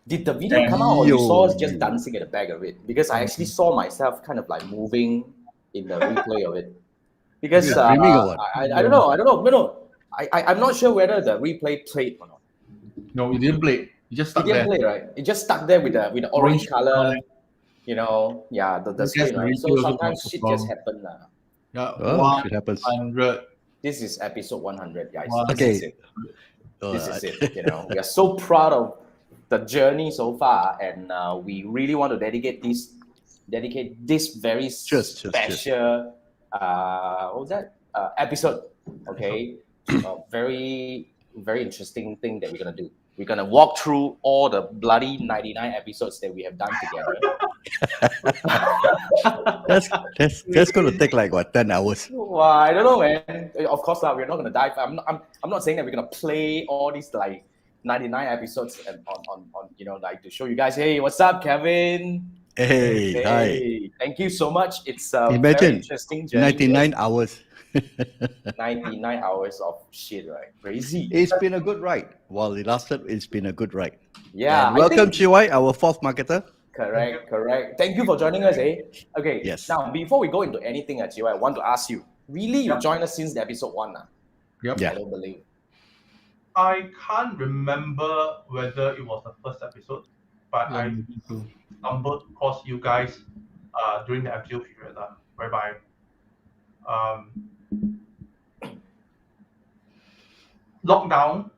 Did the video come out, or you saw us just Yo. dancing at the back of it? Because I actually saw myself kind of like moving in the replay of it. Because You streaming or what? I don't know. No. I'm not sure whether the replay played or not. No, it didn't play. It just It stuck didn't there. play, right? It just stuck there with the orange Orange color. color. You know, yeah, the Guess screen, the right? replay So also sometimes got shit the just problem. happen, lah. Yeah, Oh, shit happens. 100. This is episode 100, guys. Wow. This Okay. is it. This is Alright. it. You know, we are so proud of the journey so far, and we really want to dedicate this very Cheers. special what was that episode? Okay, a very interesting thing that we're gonna do. We're gonna walk through all the bloody 99 episodes that we have done together. That's going to take like what, 10 hours? Well, I don't know, man. Of course, we're not gonna dive. I'm not saying that we're gonna play all these like 99 episodes and on you know, like to show you guys, hey, what's up, Kevin? Hey, hi. Thank you so much. It's a very Imagine interesting journey. 99 hours. 99 hours of shit, right? Crazy. It's been a good ride. While it lasted, it's been a good ride. Yeah. And welcome, Chiwai, our fourth marketer. Correct. Thank you for joining us, eh? Okay. Yes. Now, before we go into anything, Chiwai, I want to ask you. Really, you joined us since the episode 1, Yep. Yeah. I don't believe. I can't remember whether it was the first episode, but I stumbled across you guys during the MCO period, whereby lockdown,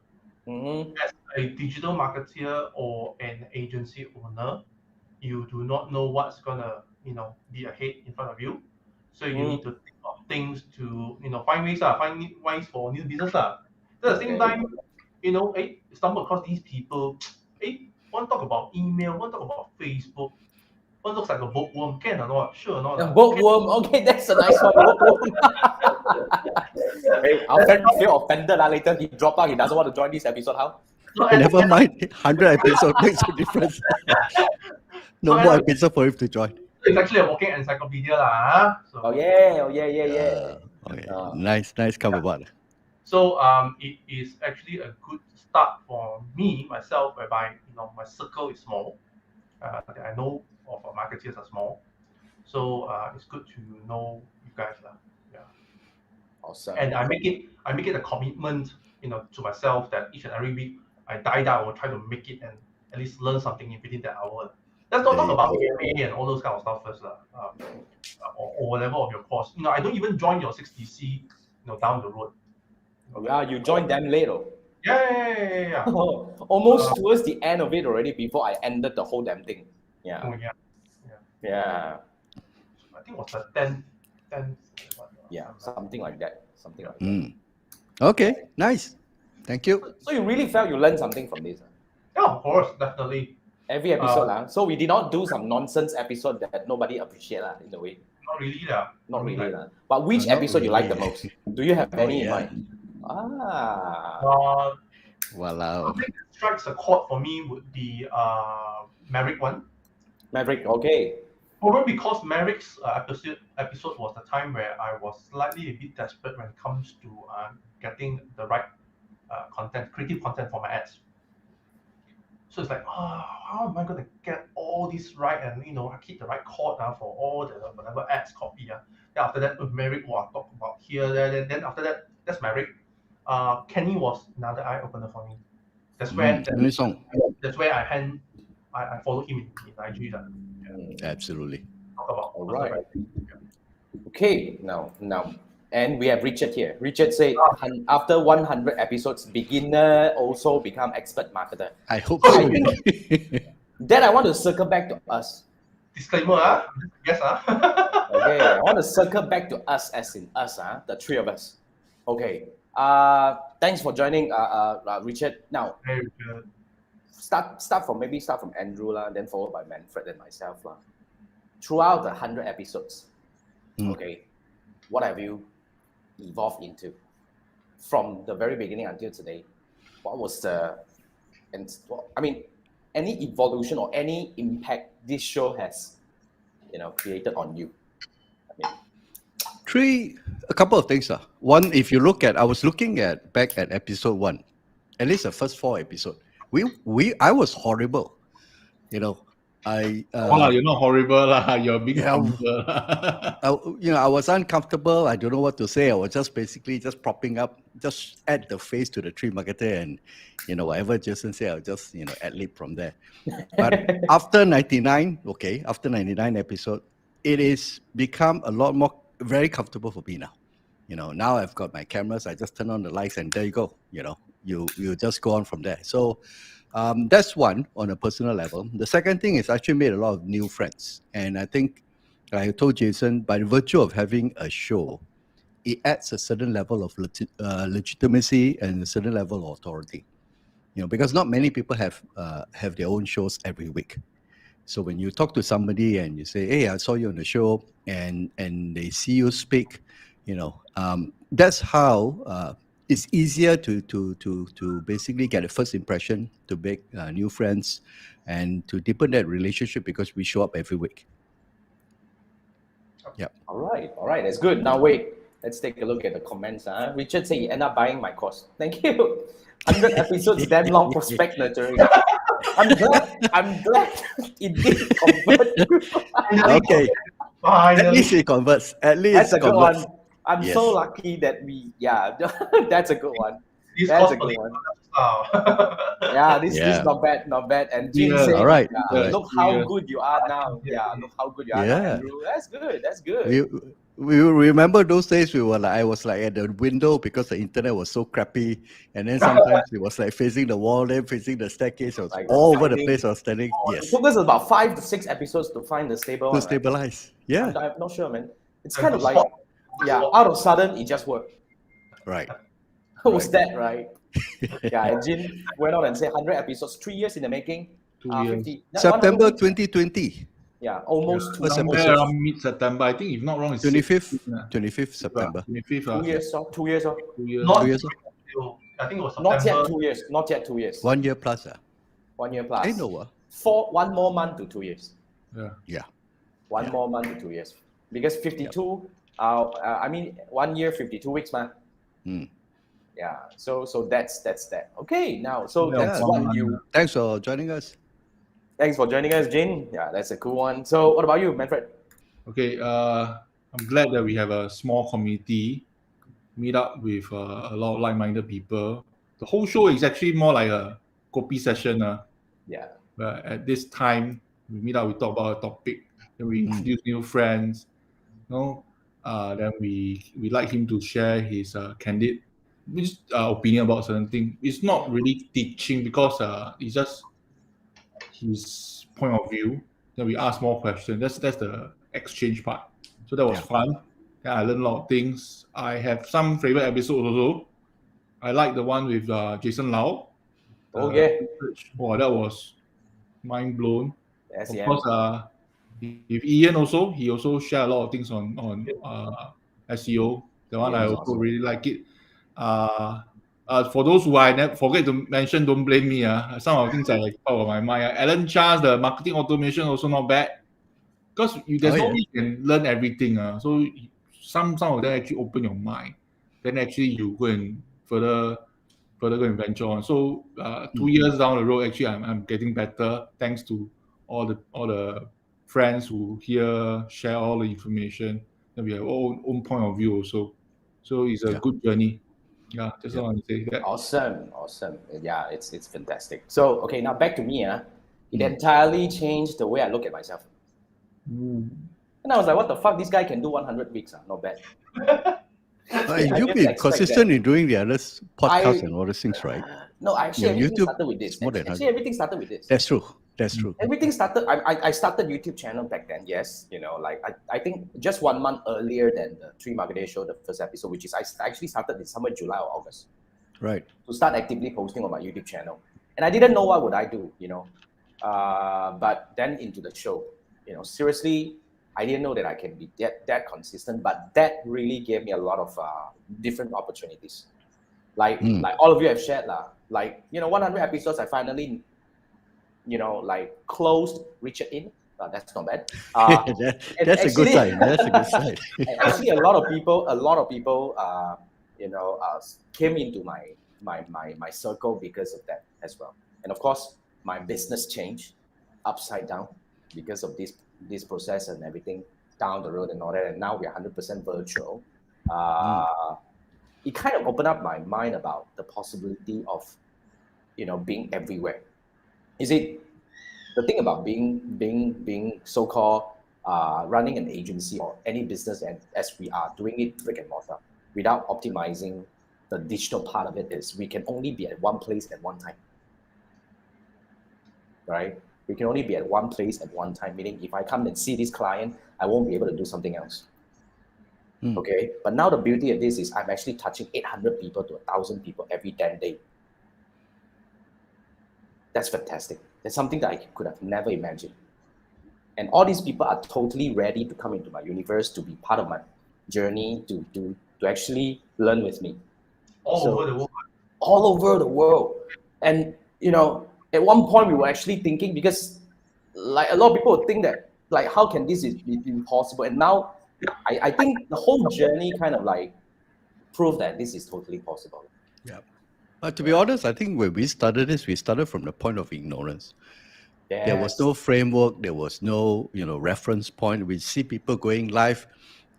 Mm-hmm. as a digital marketeer or an agency owner, you do not know what's gonna be ahead in front of you. So you need to think of things to find ways for new business. At the same time, stumble across these people. One talk about email, one talk about Facebook, one looks like a bookworm. Can or not? Sure or not? A bookworm. Okay, that's a nice one. Bookworm. Hey, our friend feel offended later. He dropped out. He doesn't want to join this episode. How? Never mind. 100 episodes makes a difference. No more episode for him to join. It's actually a walking encyclopedia, lah. So, Oh yeah. Okay. Nice come about. So it is actually a good start for me myself, whereby my circle is small. That I know of marketeers are small, so it's good to know you guys, lah. Yeah. Awesome. And I make it a commitment, to myself that each and every week I die will try to make it and at least learn something within that hour. Let's not talk about AMA and all those kind of stuff first, or whatever of your course. I don't even join your 6DC, down the road. Yeah, you joined them late. Yeah. Almost towards the end of it already before I ended the whole damn thing. Yeah. Oh, yeah. Yeah. I think it was the 10th. Yeah, something like that. Okay, nice. Thank you. So you really felt you learned something from this? Yeah, of course, definitely. Every episode, so we did not do some nonsense episode that nobody appreciate in a way. Not really, Not really. But which Not episode you like the really. most? Do you have any in yeah. mind? Walao. Something that strikes a chord for me would be Maverick one. Maverick, okay. Probably because Maverick's episode was the time where I was slightly a bit desperate when it comes to getting the right creative content for my ads. So it's like, how am I going to get all this right and I keep the right chord for all the whatever ads copy. Then after that, with Maverick, talk about here, there. Then after that, that's Maverick. Kenny was another eye opener for me. That's where I followed him in IG. Absolutely. Talk about All right. Okay, now, and we have Richard here. Richard said, after 100 episodes, beginner also become expert marketer. I hope so. Then I want to circle back to us. Disclaimer, yes, Okay, I want to circle back to us, as in us, the three of us. Okay. Thanks for joining, Richard. Now, Very good. start from Andrew then followed by Manfred and myself Throughout the 100 episodes, okay, what have you evolved into from the very beginning until today? What was any evolution or any impact this show has, created on you? A couple of things. One, if you look at, I was looking back at episode 1, at least the first 4 episodes. I was horrible. You know, I You're not horrible lah. You're being Yeah. humble. I was uncomfortable. I don't know what to say. I was just basically just propping up, just add the face to the tree marketer, and whatever Jason said, I'll just ad lib from there. But after 99 episode, it is become a lot more very comfortable for me now. Now I've got my cameras. I just turn on the lights, and there you go. You just go on from there. So that's one on a personal level. The second thing is I actually made a lot of new friends, and I think I told Jason, by virtue of having a show, it adds a certain level of legitimacy and a certain level of authority. Because not many people have their own shows every week. So when you talk to somebody and you say, "Hey, I saw you on the show," and they see you speak, that's how it's easier to basically get a first impression, to make new friends, and to deepen that relationship because we show up every week. Yep. All right, that's good. Now wait, let's take a look at the comments. Richard said he ended up buying my course. Thank you. 100 episodes, damn long prospect nurturing. I'm glad it did convert. Okay. At least it converts. At least That's a good converts. one. I'm Yes. so lucky that that's a good one. This That's course a good one. one. This is not bad. And Jin Yeah, said, all right. look how good you are now. Yeah. Look how good you are now, Yeah. Andrew. That's good. We remember those days. I was like at the window because the internet was so crappy, and then sometimes it was like facing the wall, then facing the staircase. It was Like all over the finding- place. I was standing. It Yes, took us about 5 to 6 episodes to find the stable to one. Right? stabilize. Yeah, I'm not sure, man. It's And kind of the like, spot. out of sudden it just worked. right. Was that right? And Jin went on and said 100 episodes, 3 years in the making. 2 years. 50, September 100 2020, almost First Somewhere episode. around mid-September. I think if not wrong, it's 25th September. 25th. 2 years. 2 years. 2 years. Not 2 years. I think it was Not September. yet 2 years. Not yet 2 years. 1 year plus. 1 year plus. No. 1 more month to 2 years. Yeah. One Yeah. more month to 2 years. Because 52, 1 year, 52 weeks, man. Mm. Yeah. So that's that. Okay, now, so Yeah, that's 1 what month. you. Thanks for joining us. Thanks for joining us, Jin. Yeah, that's a cool one. So what about you, Manfred? Okay, I'm glad that we have a small community, meet up with a lot of like-minded people. The whole show is actually more like a kopi session. Yeah. But at this time, we meet up, we talk about a topic, then we introduce new friends. Then we like him to share his candid opinion about certain thing. It's not really teaching because it's just his point of view. Then we ask more questions. That's the exchange part. So that was Yeah. fun. Yeah, I learned a lot of things. I have some favorite episodes also. I like the one with Jason Lau. Oh, yeah. Wow, that was mind blown. Yes, Of yeah. course, with Ian also, he also share a lot of things on SEO. The one Yeah, I it's also awesome. really like it. For those who I never forget to mention, don't blame me. Some of the things are like out of my mind. Alan Charles, the marketing automation, also not bad. Because there's no way you can learn everything. So some of them actually open your mind. Then actually you go and further go and venture on. So 2 years down the road, actually I'm getting better thanks to all the friends who here share all the information. And we have our own point of view also. So it's a good journey. Yeah, just want to say that. Awesome. Yeah, it's fantastic. So okay, now back to me. It entirely changed the way I look at myself. And I was like, what the fuck? This guy can do 100 weeks. Not bad. You've didn't been expect consistent in doing the other podcasts I- and all those things, right? No, actually, Yeah, everything YouTube started with this. is more than Actually, everything started with this. That's true. That's true. Everything started. I started YouTube channel back then. Yes, I think just 1 month earlier than the Tree Marketeers show, the first episode, which is I actually started in somewhere July or August Right. to start actively posting on my YouTube channel, and I didn't know what would I do, but then into the show, seriously, I didn't know that I can be that consistent, but that really gave me a lot of different opportunities. Like all of you have shared, 100 episodes, I finally, closed Richard in. That's not bad. That's a good actually- sign. That's a good sign. Actually, a lot of people, came into my circle because of that as well. And of course, my business changed. upside down because of this process and everything down the road and all that. And now we're 100% virtual. It kind of opened up my mind about the possibility of, being everywhere. Is it the thing about being so-called running an agency or any business, and as we are doing it brick and mortar without optimizing the digital part of it, is we can only be at one place at one time, right? We can only be at one place at one time, meaning if I come and see this client, I won't be able to do something else. Okay, but now the beauty of this is I'm actually touching 800 people to 1,000 people every damn day. That's fantastic. That's something that I could have never imagined. And all these people are totally ready to come into my universe, to be part of my journey, to actually learn with me. All over the world. All over the world. And, at one point we were actually thinking, because like a lot of people would think that, like, how can this be impossible? And now I think the whole journey kind of like proved that this is totally possible. Yeah. But to be honest, I think when we started this, we started from the point of ignorance. Yes. There was no framework. There was no, reference point. We see people going live,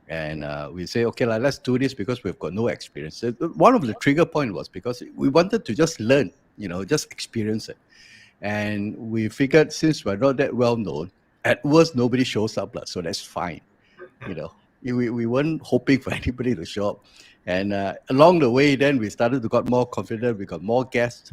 and we say, okay, let's do this because we've got no experience. One of the trigger point was because we wanted to just learn, just experience it. And we figured, since we're not that well known, at worst nobody shows up, so that's fine. We weren't hoping for anybody to show up. And along the way, then we started to got more confident. We got more guests,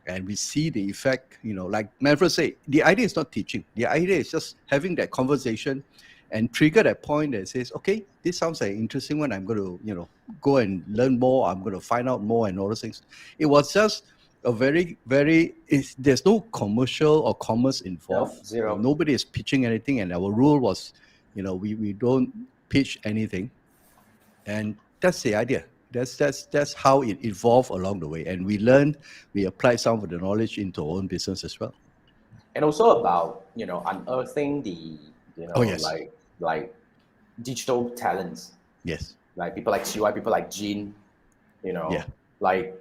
and we see the effect. Like Manfred said, the idea is not teaching. The idea is just having that conversation and trigger that point that says, okay, this sounds like an interesting one. I'm going to, go and learn more. I'm going to find out more and all those things. It was just a very, very, there's no commercial or commerce involved. No, zero. Nobody is pitching anything. And our rule was, we don't pitch anything. And that's the idea. That's how it evolved along the way. And we applied some of the knowledge into our own business as well. And also about, unearthing the, yes. like digital talents. Yes. Like people like CY, people like Jean, Yeah. like,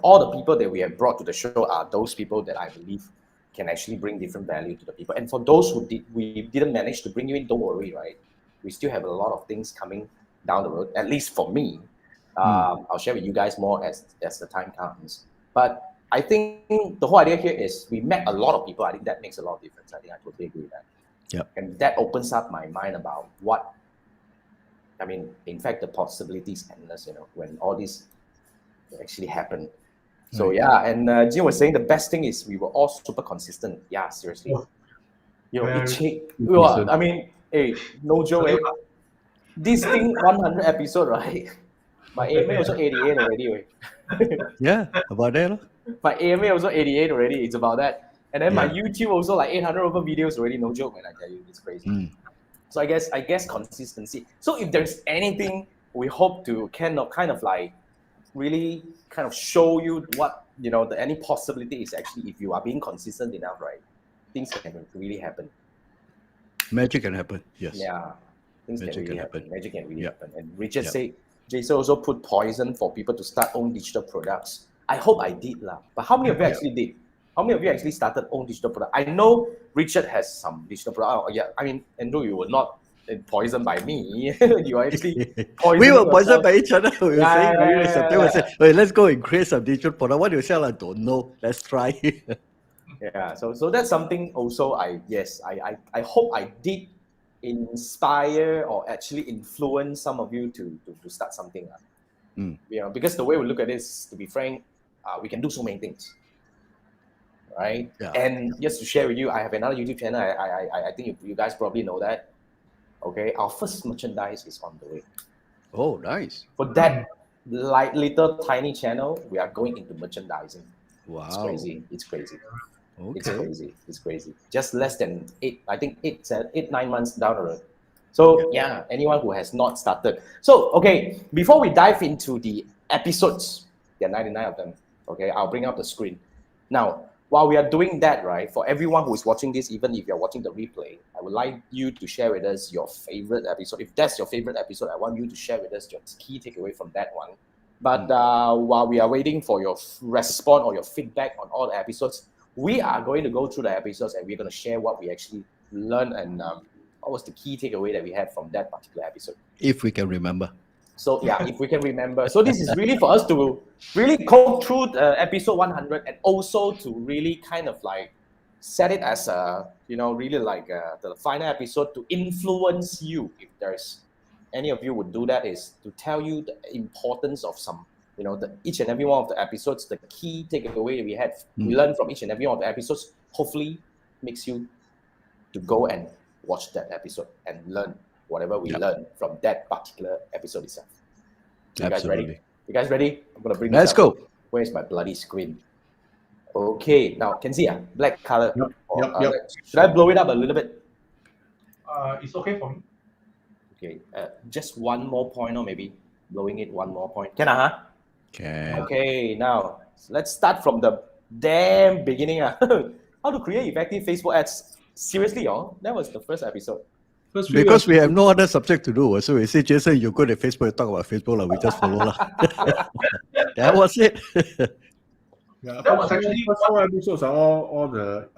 all the people that we have brought to the show are those people that I believe can actually bring different value to the people. And for those we didn't manage to bring you in, don't worry, right? We still have a lot of things coming down the road, at least for me. I'll share with you guys more as the time comes. But I think the whole idea here is we met a lot of people. I think that makes a lot of difference. I think I totally agree with that. Yep. And that opens up my mind about in fact, the possibilities endless, when all this actually happen. So and Jim was saying the best thing is we were all super consistent. Yeah, seriously. Hey, no joke. This thing 100 episode, right? My AMA also 88 already. Yeah, about that. My AMA also 88 already. It's about that. And then my YouTube also like 800 over videos already. No joke, man. I tell you, it's crazy. So I guess consistency. So if there's anything we hope to kind of like really kind of show you what any possibility is actually, if you are being consistent enough, right? Things can really happen. Magic can happen. Yes. Yeah. Things Magic can really can happen. happen. Magic can really happen. And Richard said, Jason also put poison for people to start own digital products. I hope I did lah. But how many of you actually did? How many of you actually started own digital product? I know Richard has some digital product. Andrew, you were not poisoned by me. You are actually poisoned. We were poisoned by each other. We were Yeah. saying, "Hey, let's go and create some digital product. What do you sell? I don't know. Let's try." Yeah. So that's something also I hope I did inspire or actually influence some of you to start something. Because the way we look at this, to be frank, we can do so many things. Right? Yeah. And just to share with you, I have another YouTube channel. I think you guys probably know that. Okay, our first merchandise is on the way. Oh, nice. For that little tiny channel, we are going into merchandising. Wow. It's crazy. Okay. It's crazy. Just less than 8-9 months down the road. So anyone who has not started. So okay, before we dive into the episodes, there are 99 of them. Okay, I'll bring up the screen. Now, while we are doing that, right, for everyone who is watching this, even if you're watching the replay, I would like you to share with us your favorite episode. If that's your favorite episode, I want you to share with us your key takeaway from that one. But while we are waiting for your response or your feedback on all the episodes, we are going to go through the episodes and we're going to share what we actually learned and what was the key takeaway that we had from that particular episode. If we can remember. So yeah, if we can remember. So this is really for us to really go through the episode 100 and also to really kind of like set it as a, really like the final episode to influence you. If there's any of you would do that, is to tell you the importance of some, each and every one of the episodes, the key takeaway we had, we learned from each and every one of the episodes, hopefully makes you to go and watch that episode and learn whatever we learned from that particular episode itself. You guys ready? You guys ready? I'm going to bring Let's go. Where's my bloody screen? Okay, now can see black color. Yep. Should I blow it up a little bit? It's okay for me. Okay, just one more point, or maybe blowing it one more point. Can I? Can. Okay, now let's start from the damn beginning. How to create effective Facebook ads. Seriously, that was the first episode. Because we have no other subject to do. So we say, Jason, you go to Facebook, you talk about Facebook, we just follow. That was it. Yeah, that was actually first 4 episodes are all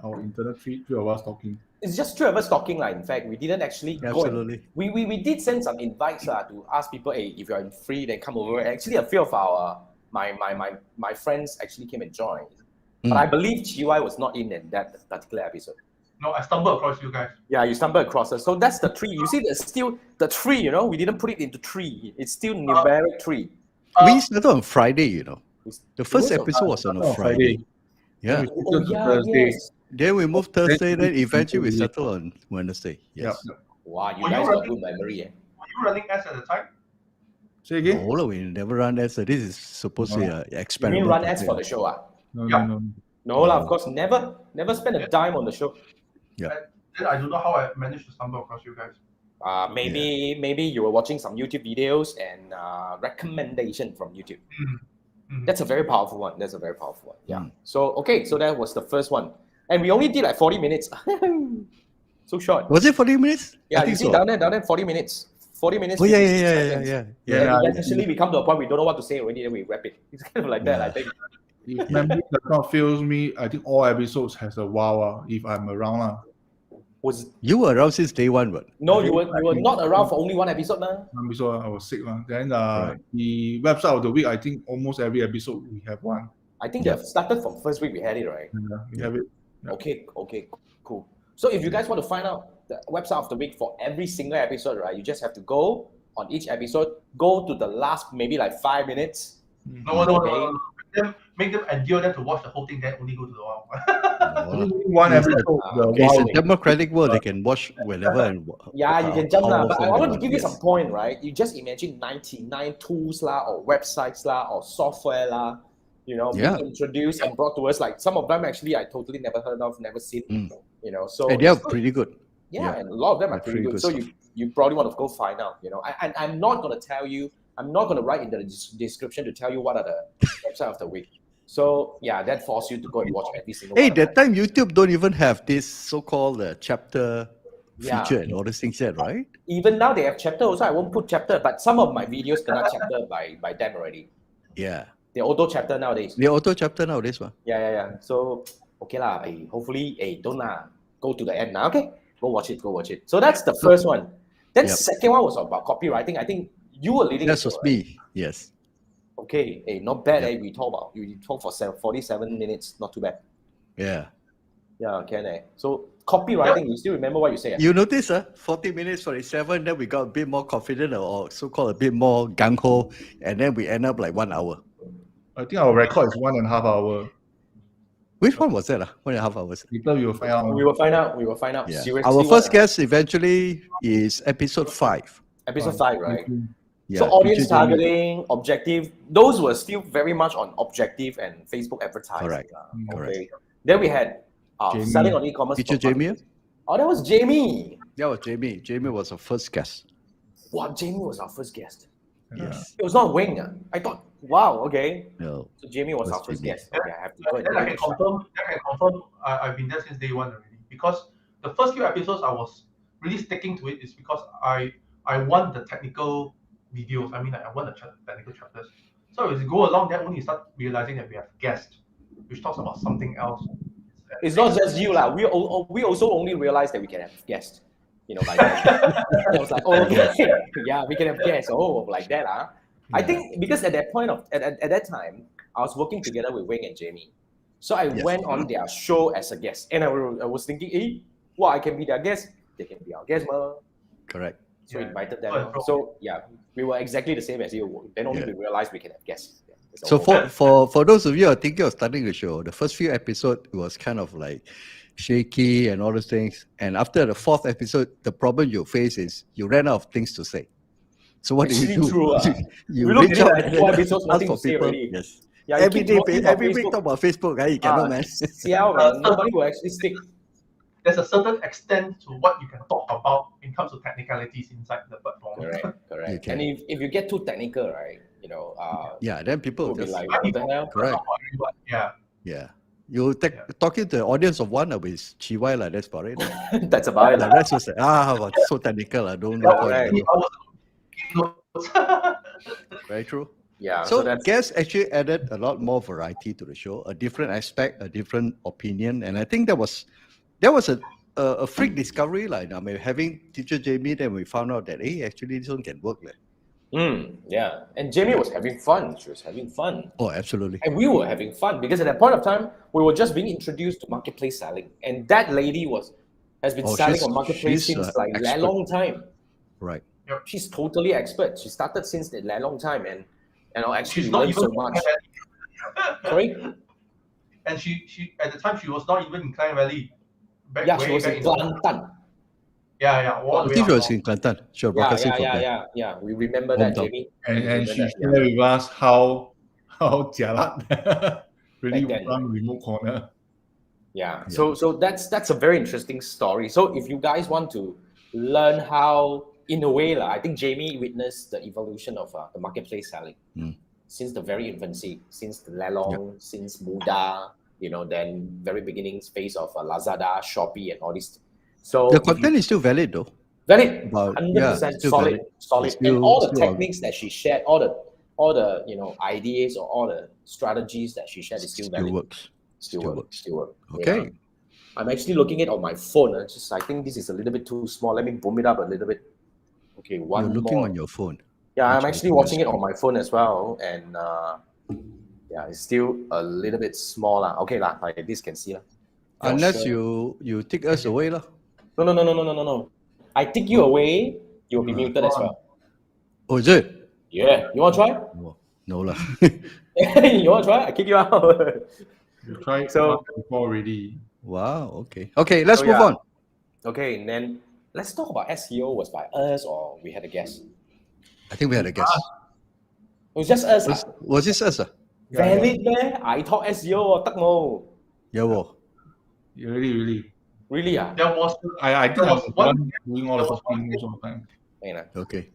our internet three of us talking. It's just 3 of us talking. In fact, we didn't actually go. Absolutely. We did send some invites to ask people, hey, if you're free, then come over. Actually, a few of our my friends actually came and joined. But I believe GY was not in that particular episode. No, I stumbled across you guys. Yeah, you stumbled across us. So that's the tree. You see, there's still the tree. We didn't put it into tree. It's still numeric tree. We started on Friday. The first It was episode was on a Friday. Yeah. Thursday. Yes. Then we moved Thursday. Then eventually we settled on Wednesday. Yes. Wow, you Were guys you got good memory. Were you running ads at the time? Say again? No, we never run ads. So this is supposed to be an You experiment. mean run ads for the show? No. No, of course, never spend a dime on the show. Yeah. Then I don't know how I managed to stumble across you guys. Maybe you were watching some YouTube videos and recommendation from YouTube. That's a very powerful one. Yeah. So that was the first one, and we only did like 40 minutes. So short. Was it 40 minutes? Yeah, I think you see so. down there 40 minutes. 40 minutes. Oh, 56 yeah. seconds. Yeah. Eventually, we come to a point we don't know what to say already, then we wrap it. It's kind of like that, I think. If memory does not fails me, I think all episodes has a wow if I'm around. You were around since day one, but No, you were not around for only one episode, nah. Episode I was sick. Then Right. the website of the week, I think almost every episode we have one. I think that started from first week we had it, right? Yeah, we have it. Yeah. Okay, cool. So if you guys want to find out the website of the week for every single episode, right, you just have to go on each episode, go to the last maybe like 5 minutes. No. Make them endure them to watch the whole thing, then only go to the one. One episode. It's a democratic world. They can watch whenever and Yeah, you can jump now. But I want to however give you yes. some point, right? You just imagine 99 tools or websites or software being introduced and brought to us. Like some of them actually I totally never heard of, never seen. So And they are pretty good. Yeah, and a lot of them are They're pretty good. So stuff. you probably want to go find out. I'm not going to tell you. I'm not going to write in the description to tell you what are the website of the week. So yeah, that forces you to go and watch every single. Hey, one that of them. time YouTube don't even have this so-called chapter Yeah. feature and all these things yet, right? Even now they have chapter also. I won't put chapter, but some of my videos cannot chapter by them already. Yeah. They auto chapter nowadays. The auto chapter nowadays, one. Yeah. So okay lah. Hopefully, don't go to the end now. Okay, go watch it. So that's the first one. Then Yep. second one was about copywriting. I think you were leading. That it, was right? me. Yes. Okay, not bad. Yep. We talk for 47 minutes. Not too bad. Yeah. Yeah, can. So copywriting. You still remember what you say? You notice, 40 minutes, 47, then we got a bit more confident or so-called a bit more gung-ho, and then we end up like 1 hour. I think our record is 1.5 hours. Which one was that? 1.5 hours. Later we will find out. We will find out. Yeah. Seriously, Our first guest eventually is episode 5. episode 5, right? Yeah, So audience featured Jamie. targeting, objective, those were still very much on objective and Facebook advertising. Correct. Okay. Then we had Jamie. selling on e-commerce. Feature Jamie? Oh, that was Jamie. That was Jamie. Jamie was our first guest. Wow, Jamie was our first guest. Yes. It was not Wing. I thought, wow, okay. No. So Jamie was our Was first Jamie. guest. Okay, I have to go and Then I can confirm. I've been there since day one already. Because the first few episodes I was really sticking to it is because I want the technical videos. I mean, I want the technical chapters. So as you go along, then only you start realizing that we have guests, which talks about something else. It's not just you lah. We also only realized that we can have guests. By then. I was like, oh, okay, yeah, we can have guests. Oh, like that, huh? I think because at that point at that time, I was working together with Wing and Jamie, so I went on their show as a guest, and I was thinking, I can be their guest. They can be our guest, ma. Correct. So invited them. So yeah, we were exactly the same as you. Then only we realized we can have guests. So for those of you who are thinking of starting the show, the first few episodes was kind of like shaky and all those things. And after the 4th episode, the problem you face is you ran out of things to say. So what do you do? True, you we look reach at out it and at 4 episodes, ask nothing for to say people. already. Yes. Yeah, Every week talk about Facebook. You cannot, man. Yeah, man. Nobody will actually stick. There's a certain extent to what you can talk about in terms of technicalities inside the platform. Correct. And if you get too technical, right, then people will just be like, what the hell? Correct. Yeah. You talking to the audience of one with Chiwai, like that's about it. That's about it. The rest was like, so technical. I don't know. Very true. Yeah. So guests actually added a lot more variety to the show, a different aspect, a different opinion, and I think that was a freak discovery. Like, I mean, having teacher Jamie, then we found out that actually this one can work. Yeah. And Jamie was having fun. She was having fun. Oh, absolutely. And we were having fun because at that point of time, we were just being introduced to marketplace selling, and that lady has been selling on marketplace since like a long time. Right. Yep. She's totally expert. She started since a long time, and actually She's not learned even so much. Sorry. And she at the time she was not even in Klang Valley. She was in Kelantan. Yeah. I think she was in Kelantan. Sure, yeah. We remember that, Jamie. And she shared with us how jialat really run remote corner. Yeah. So that's a very interesting story. So if you guys want to learn how, in a way, I think Jamie witnessed the evolution of the marketplace selling since the very infancy, since the Lelong, since Muda, then very beginnings phase of Lazada, Shopee, and all these. So the content is still valid though. Valid, 100% solid. And all the techniques that she shared, all the ideas or all the strategies that she shared is still valid. Still works. Okay. I'm actually looking at it on my phone. I think this is a little bit too small. Let me boom it up a little bit. Okay, one more. You're looking on your phone. Yeah, I'm actually watching it on my phone as well, and it's still a little bit smaller. Okay, like this can see. Unless you take us away. No. I take you away, you'll be muted as well. Oh, is it? Yeah. You want to try? No lah. You want to try? I kick you out. You tried before already. Wow, okay. Okay, let's move on. Okay, and then let's talk about SEO. Was by us or we had a guest? I think we had a guest. It was just us. Was this us? Valid, man. I thought SEO or Takmo. Yeah, well. Really. Really, There was. I think I was one doing all the talking most of the time. Okay.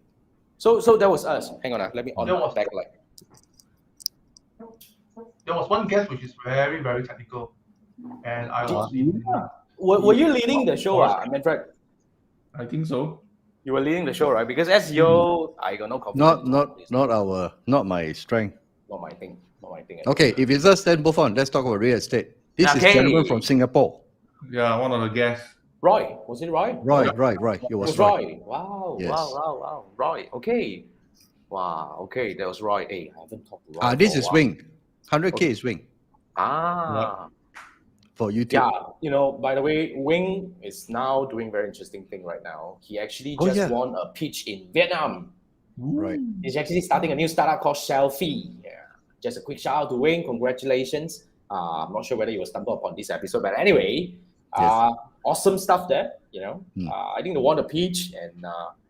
So that was us. Hang on, let me on the backlight. There was one guest which is very, very technical, and I was. Were you leading the show, Manfred? I think so. You were leading the show, right? Because SEO, I got no confidence. Not my strength. Not my thing. Okay, if it's us, then move on. Let's talk about real estate. This is gentleman from Singapore. Yeah, one of the guests. Roy, was it Roy? Roy. It was Roy. Wow, yes. Wow. Roy, okay. Wow, okay, that was Roy. Hey, I haven't talked to Roy. This is Wing. 100K is Wing. For YouTube. Yeah, by the way, Wing is now doing very interesting thing right now. He actually just won a pitch in Vietnam. Right. He's actually starting a new startup called Selfie. Yeah. Just a quick shout out to Wing. Congratulations. I'm not sure whether you will stumble upon this episode, but anyway, awesome stuff there. I think they won a pitch and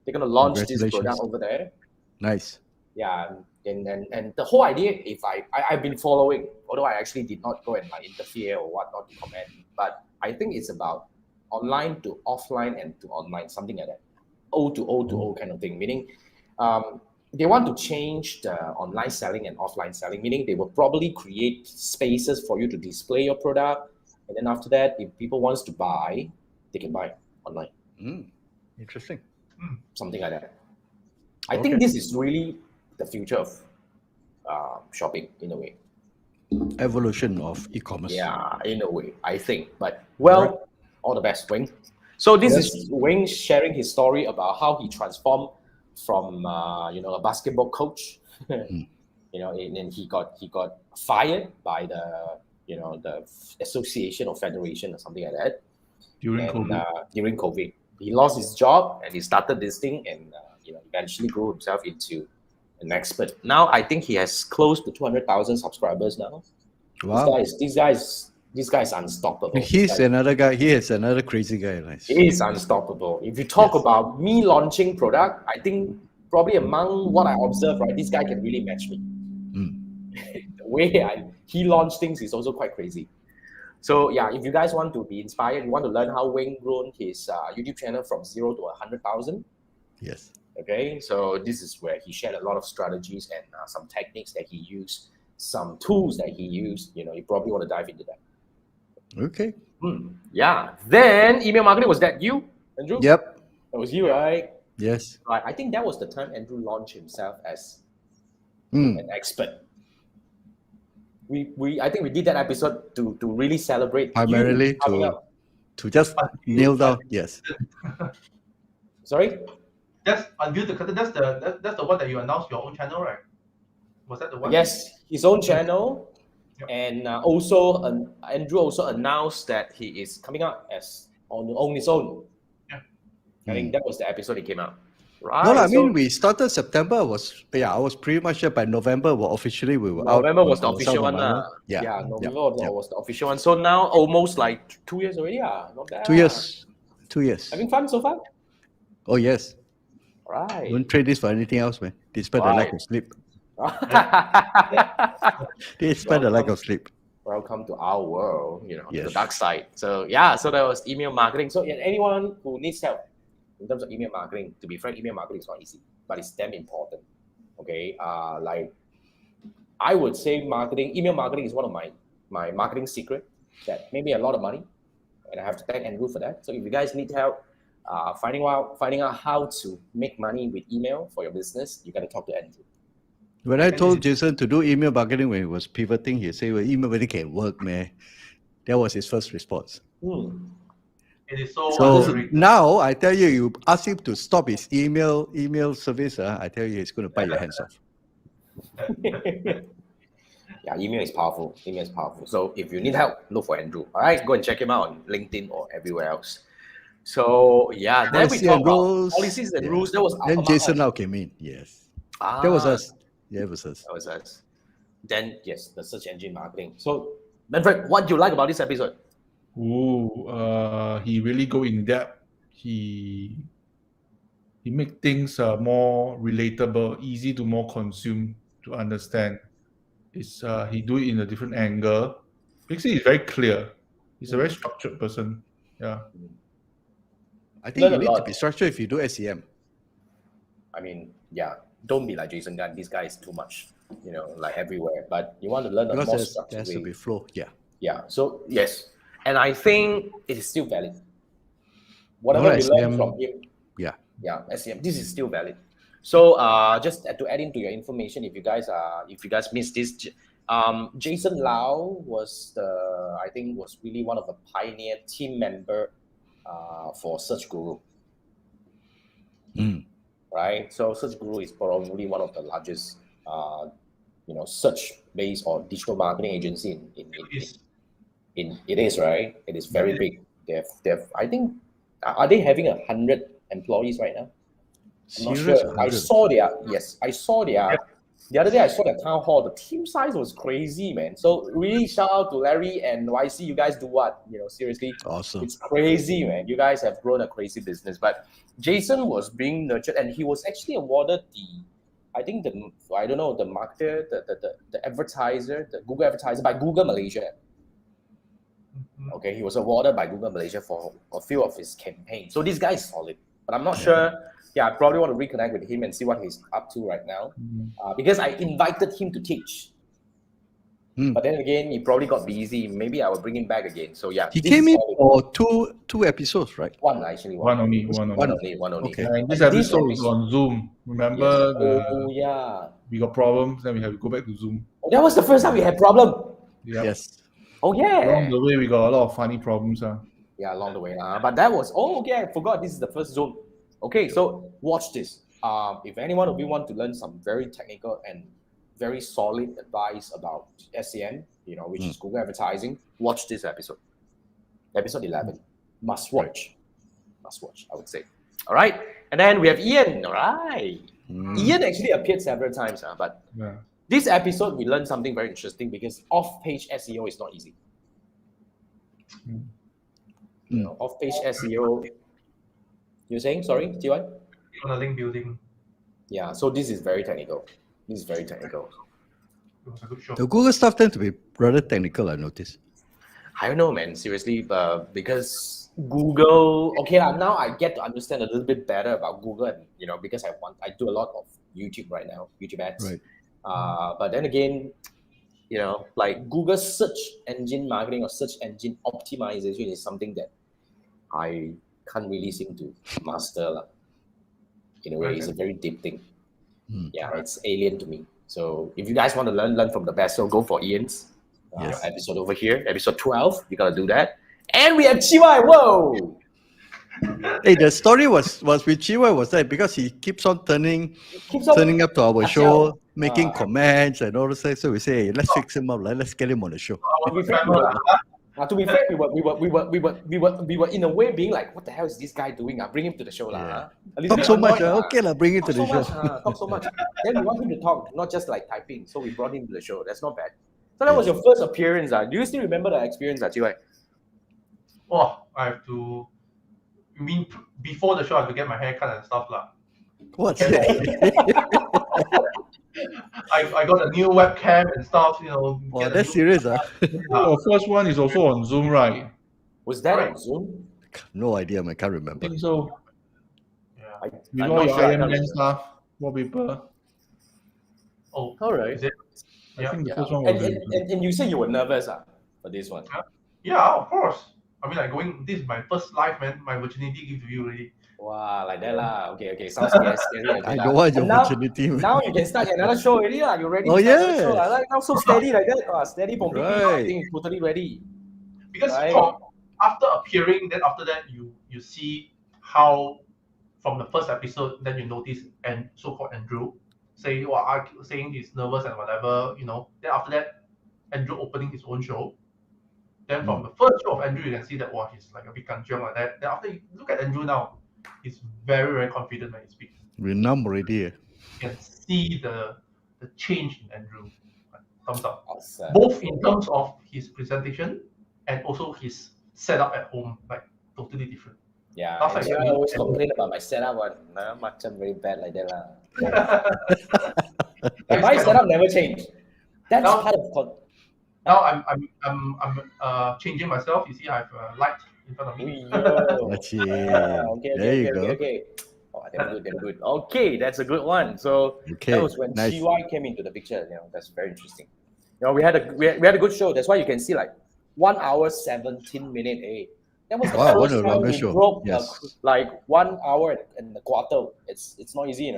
they're gonna launch this product over there. Nice. Yeah, and the whole idea, if I've been following, although I actually did not go and interfere or whatnot to comment, but I think it's about online to offline and to online, something like that, O to O to O kind of thing. Meaning, they want to change the online selling and offline selling. Meaning, they will probably create spaces for you to display your product, and then after that, if people wants to buy, they can buy online. Interesting. Something like that. I think this is really the future of shopping in a way. evolution of e-commerce. Yeah, in a way, I think. But well, all the best, Wing. So this is Wing sharing his story about how he transformed from a basketball coach, and he got fired by the association or federation or something like that. During COVID. During COVID, he lost his job and he started this thing and eventually grew himself into an expert. Now I think he has close to 200,000 subscribers now. Wow. This guy is unstoppable. He's another guy. He is another crazy guy. Nice. He is unstoppable. If you talk about me launching product, I think probably among what I observe, right, this guy can really match me. The way he launched things is also quite crazy. So yeah, if you guys want to be inspired, you want to learn how Wayne grown his YouTube channel from 0 to 100,000. Yes. Okay, so this is where he shared a lot of strategies and some techniques that he used, some tools that he used. You probably want to dive into that. Okay. Yeah. Then email marketing, was that you, Andrew? Yep. That was you, right? Yes. Right. I think that was the time Andrew launched himself as an expert. I think we did that episode to really celebrate. Primarily to just nail down. Yes. Sorry. That's unveiled the curtain. That's the one that you announced your own channel, right? Was that the one? Yes, his own channel. Yep. And also, Andrew also announced that he is coming out as on his own. Yeah. I think that was the episode he came out. Right. No, I mean, we started September. I was pretty much sure by November. Officially we were out. November was the on official one. Yeah. November was the official one. So now almost like 2 years already. Not bad. 2 years. 2 years. Having fun so far? Oh yes. Right. Don't trade this for anything else, man. Despite the lack of sleep. Despite the lack of sleep. Welcome to our world, Yes. the dark side. So yeah, so that was email marketing. So anyone who needs help in terms of email marketing, to be frank, email marketing is not easy, but it's damn important. Okay, like I would say, email marketing is one of my marketing secret that made me a lot of money, and I have to thank Andrew for that. So if you guys need help finding out how to make money with email for your business, you got to talk to Andrew. When I told Jason to do email marketing when he was pivoting, he said, "Well, email marketing can work, man." That was his first response. It is so underrated. Now I tell you, you ask him to stop his email service. I tell you, he's going to bite your hands off. Yeah, email is powerful. Email is powerful. So if you need help, look for Andrew. All right, go and check him out on LinkedIn or everywhere else. So yeah, then we talk about policies and rules. That was then Jason now came in. Yes, that was us. Yeah, it was us. That was us. Then yes, the search engine marketing. So Manfred, what do you like about this episode? He really go in depth. He make things more relatable, easy to more consume, to understand. It's he do it in a different angle. Basically, it's very clear. He's a very structured person. Yeah. I think you need to be structured if you do SEM. I mean, yeah, don't be like Jason Gunn. This guy is too much, like everywhere. But you want to learn a more structured there has way. to be flow. Yeah. Yeah. So yes, and I think it is still valid. Whatever you learn from him. Yeah. Yeah, SEM. This is still valid. So just to add into your information, if you guys missed this, Jason Lau was really one of the pioneer team member for Search Guru. Right? So Search Guru is probably one of the largest search-based or digital marketing agency it is, right? It is very big. They have I think, are they having 100 employees right now? I'm not sure. 100? I saw the other day I saw the town hall. The team size was crazy, man. So really shout out to Larry and YC. You guys do what? Seriously. Awesome. It's crazy, man. You guys have grown a crazy business. But Jason was being nurtured, and he was actually awarded the marketer, the advertiser, the Google advertiser by Google Malaysia. Okay, he was awarded by Google Malaysia for a few of his campaigns. So this guy is solid, but I'm not sure. Yeah, I probably want to reconnect with him and see what he's up to right now, because I invited him to teach. But then again, he probably got busy. Maybe I will bring him back again. So yeah, he came in for two episodes, right? One actually. One only. Okay. And this episode was on Zoom. Remember? Yes. We got problems, then we have to go back to Zoom. Oh, that was the first time we had problem. Yep. Yes. Oh yeah. Along the way, we got a lot of funny problems. Yeah, along the way. But that was okay. I forgot this is the first zone. Okay, so watch this. If anyone of you want to learn some very technical and very solid advice about SEM, which is Google advertising, watch this episode. Episode 11. Must watch. Must watch, I would say. All right. And then we have Ian. All right. Ian actually appeared several times, but Yeah. this episode we learned something very interesting because off-page SEO is not easy. Off-page SEO. You're saying? Sorry, TY? On the link building. Yeah, so this is very technical. This is very technical. It was a good show. The Google stuff tends to be rather technical, I noticed. I don't know, man. Seriously, because Google. Okay, now I get to understand a little bit better about Google, and because I do a lot of YouTube right now, YouTube ads. Right. But then again, like Google search engine marketing or search engine optimization is something that I can't really seem to master. In a way, it's a very deep thing. Yeah, it's alien to me. So if you guys want to learn from the best, so go for Ian's episode over here, episode 12. You gotta do that. And we have Chiwai. Whoa! Hey, the story was with Chiwa was that because he keeps on turning up to our show, making comments and all this. So we say, hey, let's fix him up. Let's get him on the show. To be fair, we were in a way being like, what the hell is this guy doing? Bring him to the show. Talk so much. Okay, bring him to the show. Talk so much. Then we want him to talk, not just like typing. So we brought him to the show. That's not bad. So that was your first appearance. Do you still remember the experience, Chiwai? Oh, I have to. You mean before the show, I have to get my hair cut and stuff, lah. What? I got a new webcam and stuff, Wow, that's serious, Our first one is also on Zoom, right? Was that on Zoom? No idea, man. I can't remember. I think so. Yeah. With all your Iron Man stuff, wallpaper. Oh, all right. is it? I Yeah. think the first one was And you said you were nervous for this one. Yeah, of course. I mean, this is my first live, man. My virginity give to you already. Wow, like that lah. Okay. Sounds scary. I don't want your opportunity. Now you can start another show already lah. You're ready. Oh, to start another show. yes. I like now so steady like that. Steady from beginning. I Right. think totally ready. Because Right. after appearing, then after that you see how from the first episode, then you notice and so-called Andrew saying he's nervous and whatever, Then after that, Andrew opening his own show. Then from the first show of Andrew, you can see that he's like a big kanchiong like that. Then after you look at Andrew now, he's very, very confident when he speaks. We're numb already. You can see the change in Andrew. Thumbs up. Awesome. Both in terms of his presentation and also his setup at home, like totally different. Yeah. Last time I you- always complain about my setup. Macam very bad like that lah. My setup never changed. That's Now- part of. Now I'm changing myself. You see, I have a light in front of me. Okay. There you go. Okay. Oh, damn good. Okay, that's a good one. So Okay, that was when nice. CY came into the picture. That's very interesting. We had a good show. That's why you can see like 1 hour 17 minutes. That was the Wow, what first a time longer we show. broke Yes. like 1 hour and a quarter. It's not easy,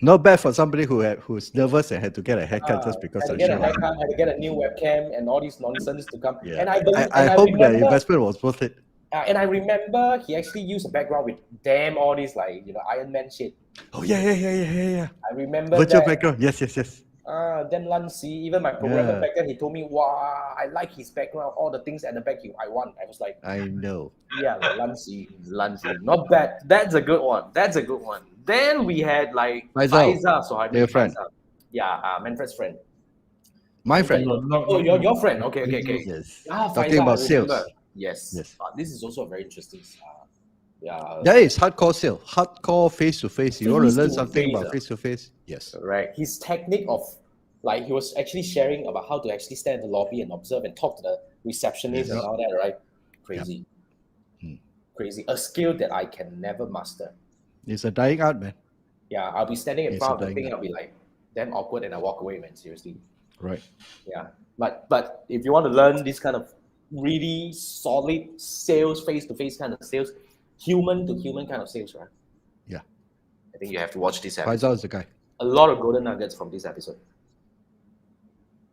Not bad for somebody who's nervous and had to get a haircut just because had to of get a show. haircut, had to get a new webcam, and all this nonsense to come. Yeah. And I believe, I hope the investment was worth it. and I remember he actually used a background with all this Iron Man shit. Oh yeah. I remember Virtual that. background. Yes. Then Lancy, even my programmer Yeah. back then, he told me, wow, I like his background, all the things at the back I want. I was like, I know. yeah, Lancy, not bad. That's a good one. Then we had like Faisal, so I their friend. Yeah, Manfred's friend. My friend. Oh, your friend. Okay. Yes. Faisal, Talking I about sales. remember. Yes. Yes. This is also a very interesting. That is hardcore sale. Hardcore face-to-face. You want to learn something Face-to-face, about face-to-face? Yes. Right. His technique of he was actually sharing about how to actually stand in the lobby and observe and talk to the receptionist and all that, right? Crazy. Crazy. A skill that I can never master. It's a dying art, man. Yeah, I'll be standing in It's front a of the thing dying and I'll be like, damn awkward, and I walk away, man. Seriously. Right. Yeah. But if you want to learn this kind of really solid sales, face-to-face kind of sales, human-to-human kind of sales, right? Yeah. I think you have to watch this episode. Faisal is the guy. A lot of golden nuggets from this episode.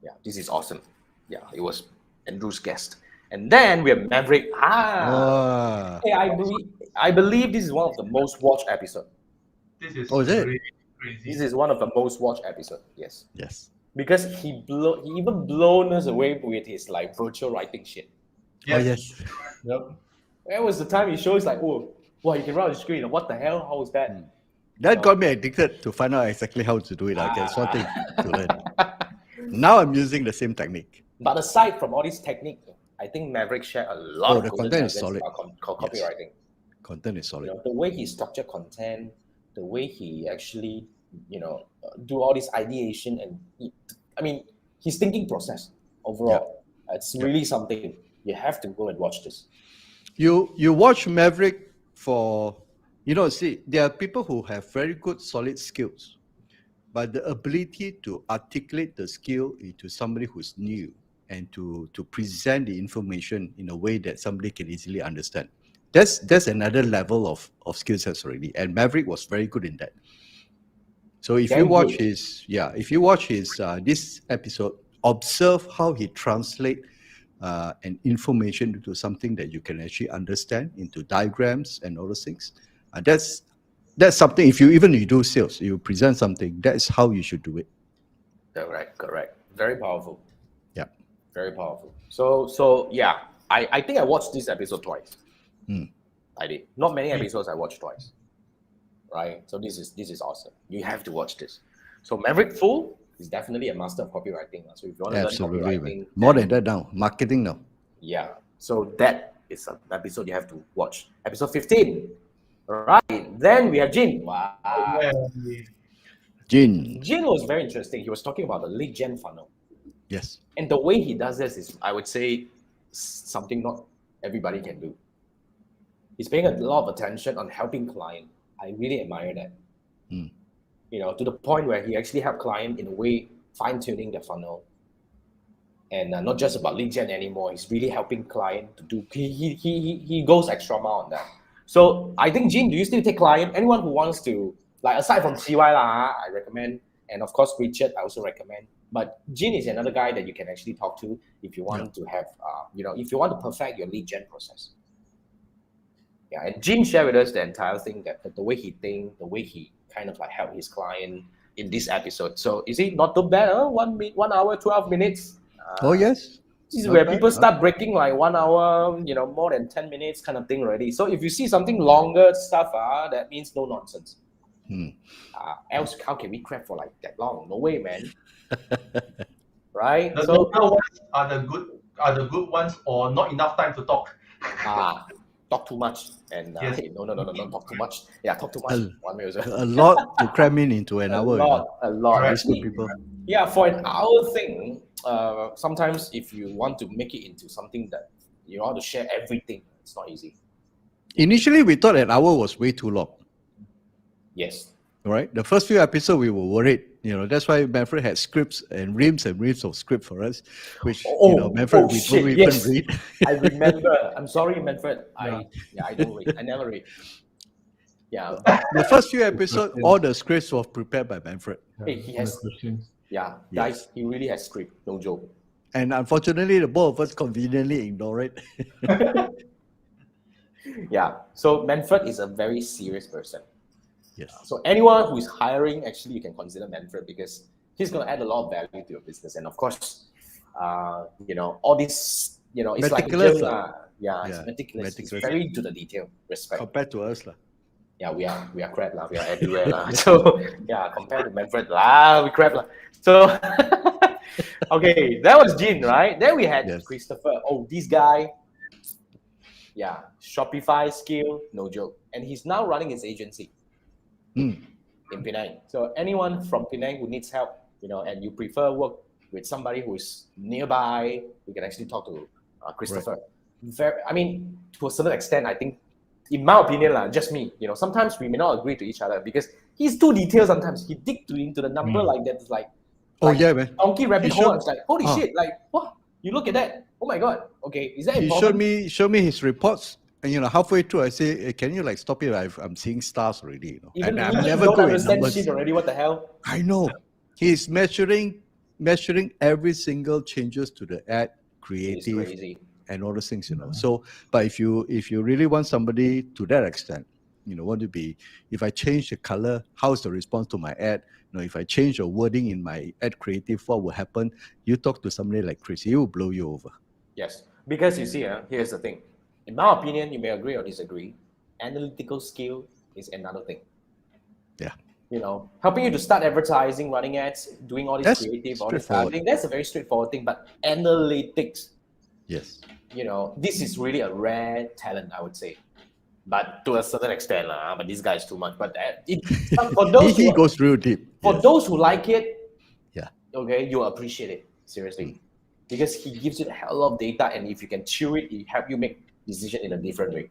Yeah, this is awesome. Yeah, it was Andrew's guest. And then we have Maverick. Hey, I believe this is one of the most watched episode. This is Oh, is it? really crazy. This is one of the most watched episode. Yes, Yes. because he even blown us away with his like virtual writing shit. Oh, yes. Yep. That was the time he shows like, oh, wow, you can run on the screen. What the hell? How is that? That got me addicted to find out exactly how to do it. I guess one thing to learn. Now I'm using the same technique. But aside from all this technique, I think Maverick shared a lot Oh, of the golden content is nuggets solid. about copywriting. Content is solid. You know, the way he structured content, the way he actually, do all this ideation and his thinking process overall. It's really something. You have to go and watch this. You watch Maverick for, see, there are people who have very good, solid skills, but the ability to articulate the skill into somebody who's new and to present the information in a way that somebody can easily understand. That's another level of skill sets already. And Maverick was very good in that. So if you watch his this episode, observe how he translate an information into something that you can actually understand, into diagrams and all those things. That's something. If you do sales, you present something. That's how you should do it. Correct. Very powerful. Yeah. Very powerful. So yeah, I think I watched this episode twice. I did. Not many episodes I watched twice. Right? So this is awesome. You have to watch this. So Maverick Full is definitely a master of copywriting. So if you want to Absolutely, learn man. copywriting, More than that now, marketing now. yeah. So that is an episode you have to watch. Episode 15. Right. Then we have Jin. Wow. Jin. Jin was very interesting. He was talking about the lead gen funnel. Yes. And the way he does this is, I would say, something not everybody can do. He's paying a lot of attention on helping client. I really admire that. To the point where he actually helped client in a way, fine-tuning the funnel. And not just about lead gen anymore. He's really helping client to do, he goes extra mile on that. So I think, Jin, do you still take client? Anyone who wants to, like aside from CY, I recommend. And of course, Richard, I also recommend. But Jin is another guy that you can actually talk to if you want to have, if you want to perfect your lead gen process. Yeah, and Jin shared with us the entire thing, that the way he thinks, the way he kind of like help his client in this episode. So is it not too bad? 1 hour, 12 minutes. Oh yes. This is Not where bad. people start breaking like 1 hour, more than 10 minutes kind of thing already. So if you see something longer stuff, that means no nonsense. Else, how can we crap for like that long? No way, man. Right? The So longer ones are the good ones, or not enough time to talk. talk too much. And Yes. hey, no, don't talk too much. Yeah, talk too much. One way also. A lot to cram into an hour. A lot. Correct. Actually, People. yeah, for an hour thing, sometimes if you want to make it into something that you want to share everything, it's not easy. Initially, we thought an hour was way too long. Yes. Right? The first few episodes, we were worried. That's why Manfred had scripts and reams of script for us, which Manfred we don't even yes. read. I remember. I'm sorry, Manfred. I don't read. I never read. Yeah. The first few episodes, all the scripts were prepared by Manfred. Hey, he has. Yeah, guys, he really has script. No joke. And unfortunately, the both of us conveniently ignore it. Yeah. So Manfred is a very serious person. Yes. So anyone who is hiring, actually, you can consider Manfred, because he's going to add a lot of value to your business. And of course, all this, it's like a Meticulous, gym, it's meticulous. It's very to the detail. Respect. Compared to us. Yeah, we are crap lah. We are everywhere lah. So yeah, compared to Manfred we crap lah. So okay, that was Jin, right? Then we had Christopher. Oh, this guy. Yeah, Shopify skill, no joke. And he's now running his agency in Penang. So anyone from Penang who needs help, and you prefer work with somebody who is nearby, you can actually talk to Christopher. Right. To a certain extent, I think, in my opinion, just me, sometimes we may not agree to each other because he's too detailed sometimes. He dig into the number like that. It's like, man. Donkey rabbit hole. It's like, holy shit, like, what? You look at that. Oh my God. Okay, is that important? He showed me his reports. And halfway through, I say, can you stop it? I'm seeing stars already. Even and I'm you never don't good understand numbers. shit already. What the hell? I know. He's measuring measuring every single changes to the ad, It's creative, crazy. and all those things, So, but if you really want somebody to that extent, want to be, if I change the color, how's the response to my ad? If I change the wording in my ad creative, what will happen? You talk to somebody like Chris, he will blow you over. Yes, because you see, here's the thing. In my opinion, you may agree or disagree. Analytical skill is another thing. Yeah. Helping you to start advertising, running ads, doing all this That's creative, all this straightforward. thing. That's a very straightforward thing. But analytics, Yes. this is really a rare talent, I would say. But to a certain extent, but this guy is too much. But for those he goes real deep. For those who like it, yeah, okay, you'll appreciate it, seriously. Because he gives you a hell of data, and if you can chew it, he help you make decision in a different way.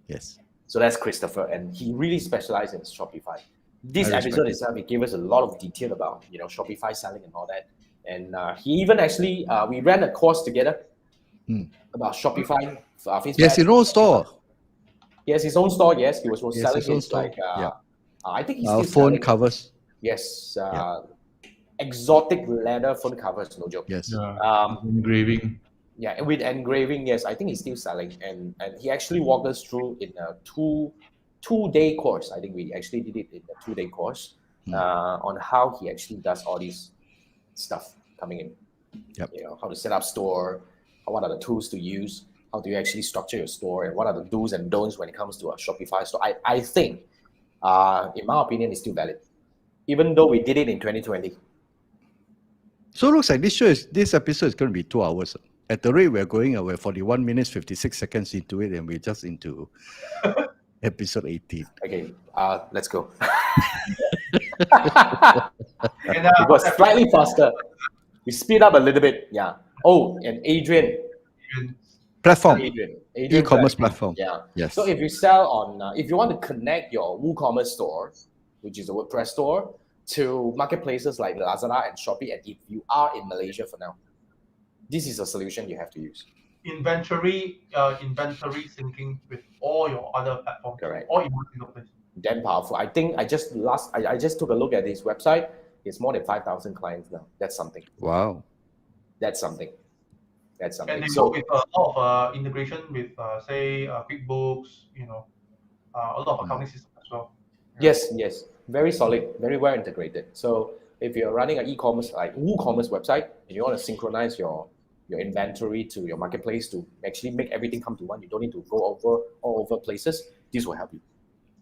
Yes. So that's Christopher, and he really specializes in Shopify. This I respect episode it. itself, he gave us a lot of detail about Shopify selling and all that. And he even actually we ran a course together about Shopify. Facebook Yes, his ads. own store. He has his own store. Yes, he was Yes, selling his own his store. like Yeah. I think he's Our still phone selling. covers. Yes, exotic leather phone covers, no joke. Yes. Engraving. Yeah, and with engraving, yes, I think he's still selling, and he actually walked us through in a two-day course. I think we actually did it in a 2-day course on how he actually does all this stuff coming in. Yep. How to set up store, what are the tools to use, how do you actually structure your store, and what are the do's and don'ts when it comes to a Shopify store. I think, in my opinion, it's still valid, even though we did it in 2020. So it looks like this episode is going to be 2 hours. At the rate we're going, we're 41 minutes, 56 seconds into it, and we're just into episode 18. Okay, let's go. And, It was slightly faster. We speed up a little bit. Yeah. Oh, and Adrian. Platform. Adrian E-commerce platform. Yeah. Yes. So if you sell on, if you want to connect your WooCommerce store, which is a WordPress store, to marketplaces like Lazada and Shopee, and if you are in Malaysia for now, this is a solution you have to use. inventory syncing with all your other platforms. Correct. All in one single place. Damn powerful. I think I just took a look at his website. It's more than 5,000 clients now. That's something. Wow. That's something. And they So work with a lot of integration with, say, QuickBooks, a lot of accounting systems as well. yes, very solid, very well integrated. So if you're running an e-commerce like WooCommerce website and you want to synchronize your inventory to your marketplace to actually make everything come to one, you don't need to go all over places. This will help you.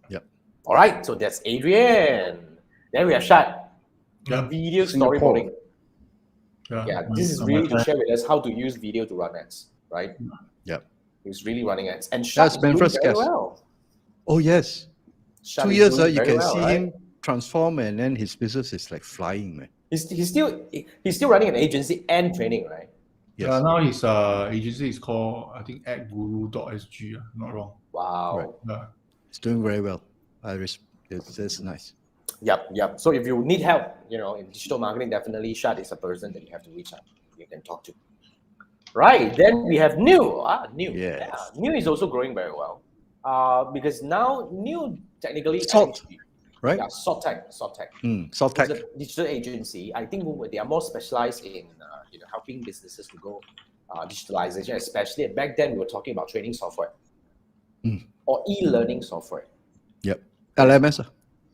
Yep. All right. So that's Adrian. Then we have Shad. Yeah. Video Singapore. storyboarding. Yeah, this is really to share with us how to use video to run ads, right? Yep. He's really running ads, and Shad That's is doing Manfred's very guess. well. Oh, yes. Shad 2 is years, doing you very can well, see right? him transform, and then his business is like flying, man. He's still running an agency and training, right? Yes. Now his agency is called, I think, adguru.sg. Not wrong. Wow. Right. Yeah. It's doing very well. It's nice. Yep. So if you need help, in digital marketing, definitely Shad is a person that you have to reach out. You can talk to. Right. Then we have New. New. Yes. Yeah, New is also growing very well. Because now New technically Salt, right? Yeah, Salttech. Salt It's Tech. a digital agency. I think they are more specialized in helping businesses to go digitalization, especially back then we were talking about training software or e-learning software. Yep. LMS.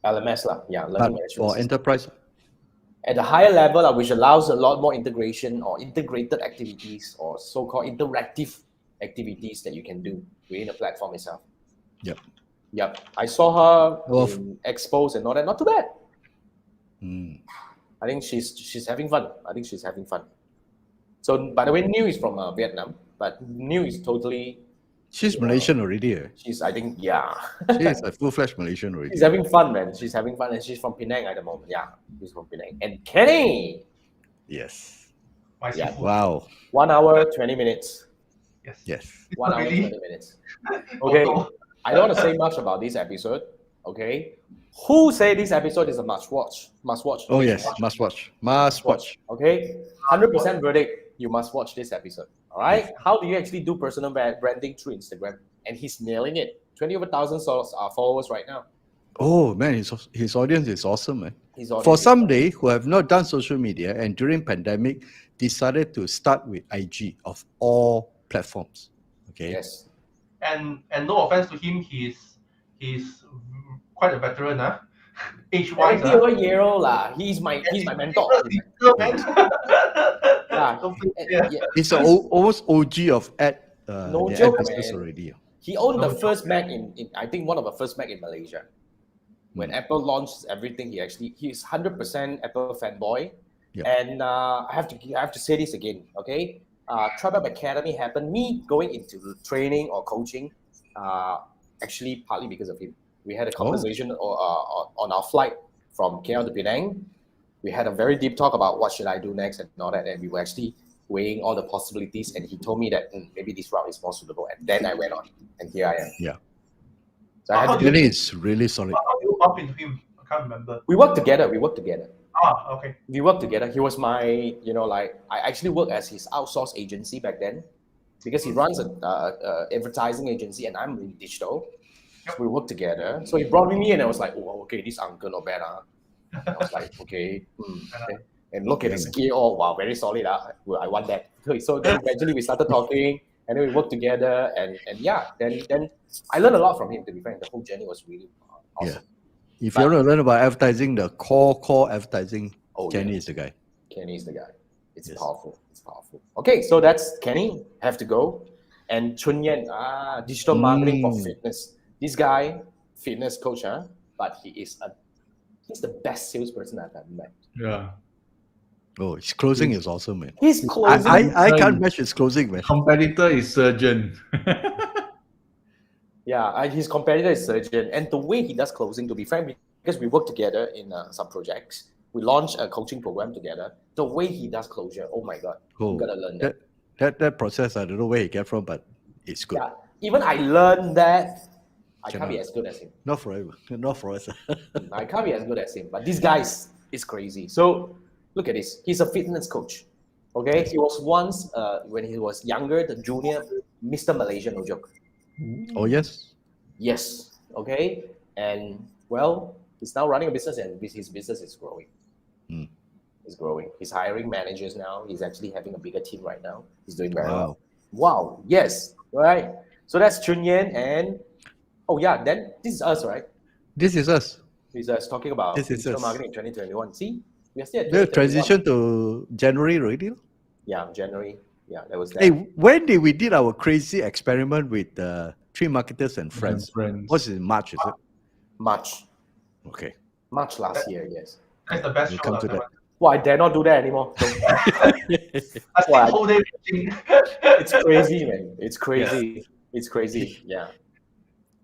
LMS lah, yeah, But learning management for system. enterprise. At a higher level, which allows a lot more integration or integrated activities or so-called interactive activities that you can do within the platform itself. Yep. I saw her in expos and all that. Not too bad. I think she's having fun. So, by the way, New is from Vietnam, but New is totally. She's Malaysian already. She's, I think, yeah. She's a full-fledged Malaysian already. She's having fun, man. She's having fun, and she's from Penang at the moment. Yeah, she's from Penang. And Kenny. Yes. My Yeah. seafood. Wow. 1 hour, 20 minutes. Yes. Yes. 1 hour, Really? 20 minutes. Okay. I don't want to say much about this episode. Okay. Who say this episode is a must watch? Must watch. Oh yes, must watch. Must watch. Okay. 100% verdict. You must watch this episode. All right. How do you actually do personal branding through Instagram? And he's nailing it. 20 over 1,000 followers right now. Oh man, his audience is awesome, man. His For audience is somebody who have not done social media and during pandemic decided to start with IG of all platforms. Okay. yes. And no offense to him, he's quite a veteran, age-wise. 70-year-old lah. He's my mentor. He's my- yeah, yeah. It's almost OG of No the joke, ad business man. already. He owned No the joke. first Mac in I think one of the first Mac in Malaysia. When Apple launched everything, he's 100% Apple fanboy. Yep. And I have to say this again, okay? Tribe Academy happened. Me going into training or coaching, actually partly because of him. We had a conversation on our flight from KL to Penang. We had a very deep talk about what should I do next and all that, and we were actually weighing all the possibilities. And he told me that maybe this route is more suitable, and then I went on, and here I am. Yeah. So I had to do Really, it's really solid. How do you bump into him? I can't remember. We worked together. We worked together. He was my, I actually worked as his outsource agency back then, because he runs an advertising agency and I'm in digital. So we worked together. So he brought me and I was like, oh, okay, this uncle not bad. I was like, okay. And look at his gear. Oh, wow, very solid. Well, I want that. So then eventually we started talking and then we worked together. And yeah, then I learned a lot from him, to be frank. The whole journey was really awesome. Yeah. If you want to learn about advertising, the core advertising, Kenny is the guy. Kenny is the guy. It's powerful. It's powerful. Okay, so that's Kenny. Have to go. And Chun Yen, digital marketing for fitness. This guy, fitness coach, but he's the best salesperson I've ever met. Yeah. Oh, his closing is awesome, man. His closing. I can't match his closing, man. Competitor is surgeon. Yeah, his competitor is surgeon, and the way he does closing, to be frank, because we work together in some projects, we launched a coaching program together. The way he does closure, oh my god, you gotta learn that. That process, I don't know where he get from, but it's good. Yeah, even I learned that. I can't be as good as him. Not forever, not for us. I can't be as good as him, but this guy is crazy. So look at this. He's a fitness coach. Okay, he was once when he was younger, the junior Mr. Malaysia, no joke. Oh yes. Yes. Okay, and well, he's now running a business, and his business is growing. It's growing. He's hiring managers now. He's actually having a bigger team right now. He's doing very well. Wow. Yes. Right. So that's Chun Yen, and then this is us, right? This is us. He's talking about digital marketing in 2021. See, we are still at 2021. Transition to January already. Yeah, January. Yeah, that was that. Hey, when did we did our crazy experiment with 3 marketers and friends? What's it, March, is it? March. Okay. March last year, yes. That's the best We'll show come to that. Well, I dare not do that anymore. That's the whole day watching. It's crazy, man. It's crazy. Yeah. It's crazy. Yeah.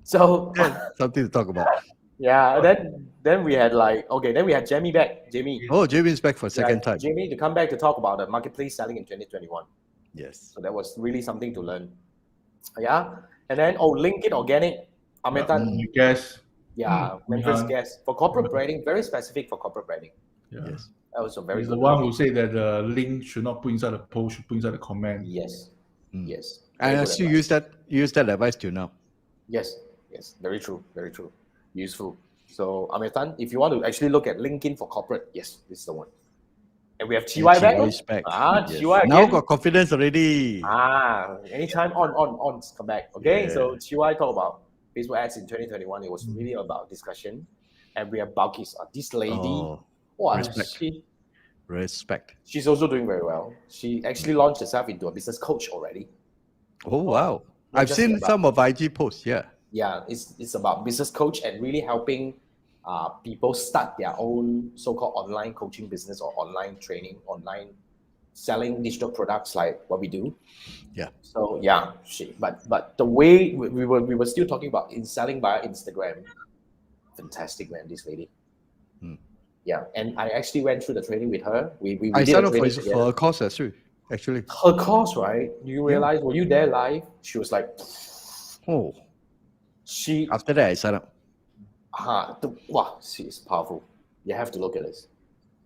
So something to talk about. Yeah. Then we had then we had Jamie back. Jamie. Oh, Jamie's back for a second time. Jamie to come back to talk about the marketplace selling in 2021. Yes. So that was really something to learn. Yeah. And then LinkedIn Organic. Ametan. Guess. Yeah. Memphis guest for corporate branding. Very specific for corporate branding. Yeah. Yes. That was a very He's good the one who said that the link should not put inside the post, should put inside the comment. Yes. Yes. And I still use that advice till now. Yes. Yes. Very true. Very true. Useful. So Ametan, if you want to actually look at LinkedIn for corporate, yes, this is the one. And we have TY back. Yes. TY now got confidence already. Anytime on, come back. Okay. Yeah. So TY talk about Facebook ads in 2021. It was really about discussion. And we have Balkis. This lady. Respect. She's also doing very well. She actually launched herself into a business coach already. Oh wow! I've seen some of IG posts. Yeah. Yeah, it's about business coach and really helping people start their own so-called online coaching business or online training, online selling digital products like what we do. Yeah. So yeah, but the way we were still talking about in selling via Instagram. Fantastic, man, this lady. Yeah, and I actually went through the training with her. We I did signed a up training for a course as well, actually. Her course, right? Do you realize? Were you there live? She was like, oh. After that, I signed up. Wow, she is powerful. You have to look at this.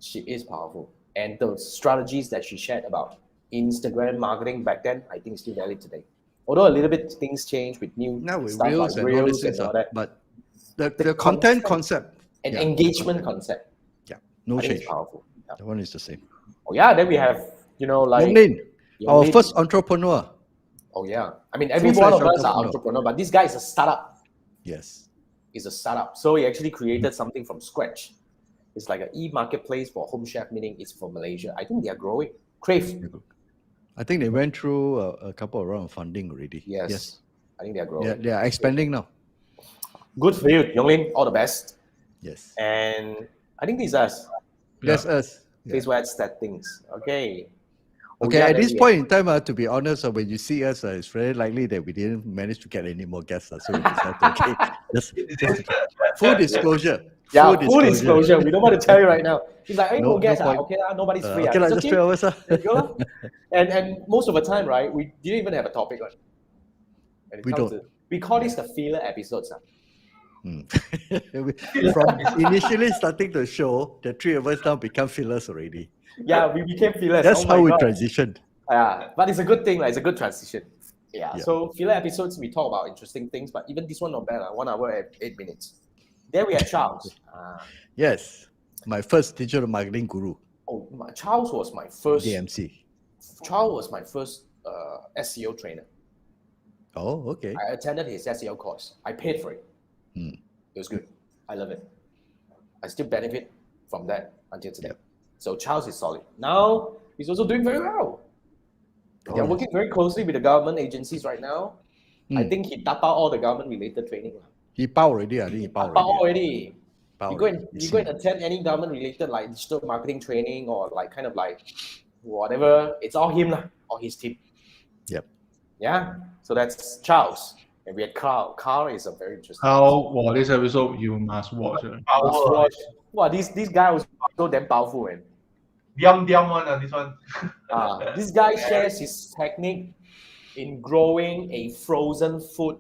She is powerful, and the strategies that she shared about Instagram marketing back then, I think, is still valid today. Although a little bit things change with new now with stuff reels like and all reels this and all that. But The content concept. and Yeah, engagement concept. Yeah, no I think change. it's powerful. Yeah. That one is the same. Oh yeah, then we have like Yong Lin, Yong our Lin. first entrepreneur. Oh yeah, I mean every one Full-fledged of us are entrepreneur. entrepreneur, but this guy is a startup. Yes. Is a startup, so he actually created something from scratch. It's like an e-marketplace for home chef, meaning it's for Malaysia. I think they are growing. Crave. I think they went through a couple of rounds of funding already. Yes. I think they are growing. They are expanding now. Good for you, Yonglin. All the best. Yes. And I think this is us. That's us. Yeah. Facebook ad settings. Okay. Oh, Okay, yeah, at then this we point in time, to be honest, when you see us, it's very likely that we didn't manage to get any more guests. So we decided to, okay, just full disclosure. Yeah, full disclosure. We don't want to tell you right now. He's like, hey, no guess. point. Okay, nobody's free. Okay, It's just 3 hours. There you go. And most of the time, right, we didn't even have a topic. Right? We don't. We call this the filler episodes. From initially starting the show, the 3 of us now become fillers already. Yeah, we became fillers. That's how we transitioned. Yeah, but it's a good thing. It's a good transition. Yeah. So filler episodes, we talk about interesting things, but even this one not bad. 1 hour and 8 minutes. Then we had Charles. Yes, my first digital marketing guru. Oh, Charles was my first DMC. Charles was my first SEO trainer. Oh, okay. I attended his SEO course. I paid for it. Mm. It was good. I love it. I still benefit from that until today. Yep. So Charles is solid. Now he's also doing very well. They're working very closely with the government agencies right now. I think he tap out all the government related training. He power already. I think he power already. You go and attend any government related like digital marketing training or like kind of like whatever. It's all him or his team. Yep. Yeah. So that's Charles. And we had Carl. Carl is a very interesting. Carl, this episode you must watch. Wow, this guy was so damn powerful, man. Diam one, this one. This guy shares his technique in growing a frozen food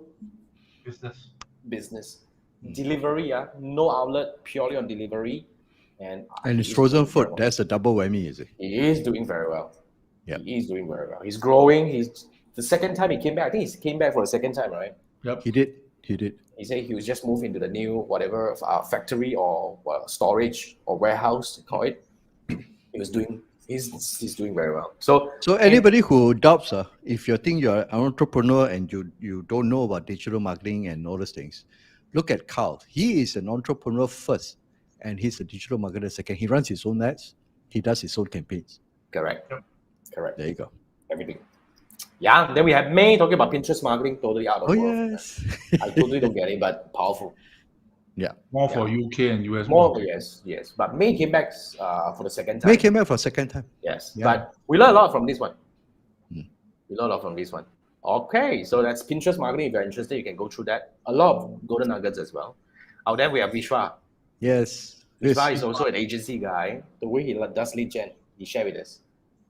business. Delivery, no outlet, purely on delivery. And it's frozen food. That's a double whammy, is it? He is doing very well. Yeah. He is doing very well. He's growing. He's the second time he came back. I think he came back for the second time, right? Yep. He did. He said he was just moved into the new whatever factory or storage or warehouse, call it. He's doing very well. So anybody who doubts, if you think you're an entrepreneur and you don't know about digital marketing and all those things, look at Carl. He is an entrepreneur first, and he's a digital marketer second. He runs his own ads. He does his own campaigns. Correct. There you go. Everything. Yeah. Then we have May talking about Pinterest marketing, totally out of the world. Yes. I totally don't get it, but powerful. Yeah. More for UK and US. More, yes. But May came back for the second time. May came back for a second time. Yes. Yeah. But we learned a lot from this one. We learned a lot from this one. Okay, so that's Pinterest marketing. If you're interested, you can go through that. A lot of golden nuggets as well. Then we have Vishwa. Yes. Vishwa is also an agency guy. The way he does lead gen, he shared with us.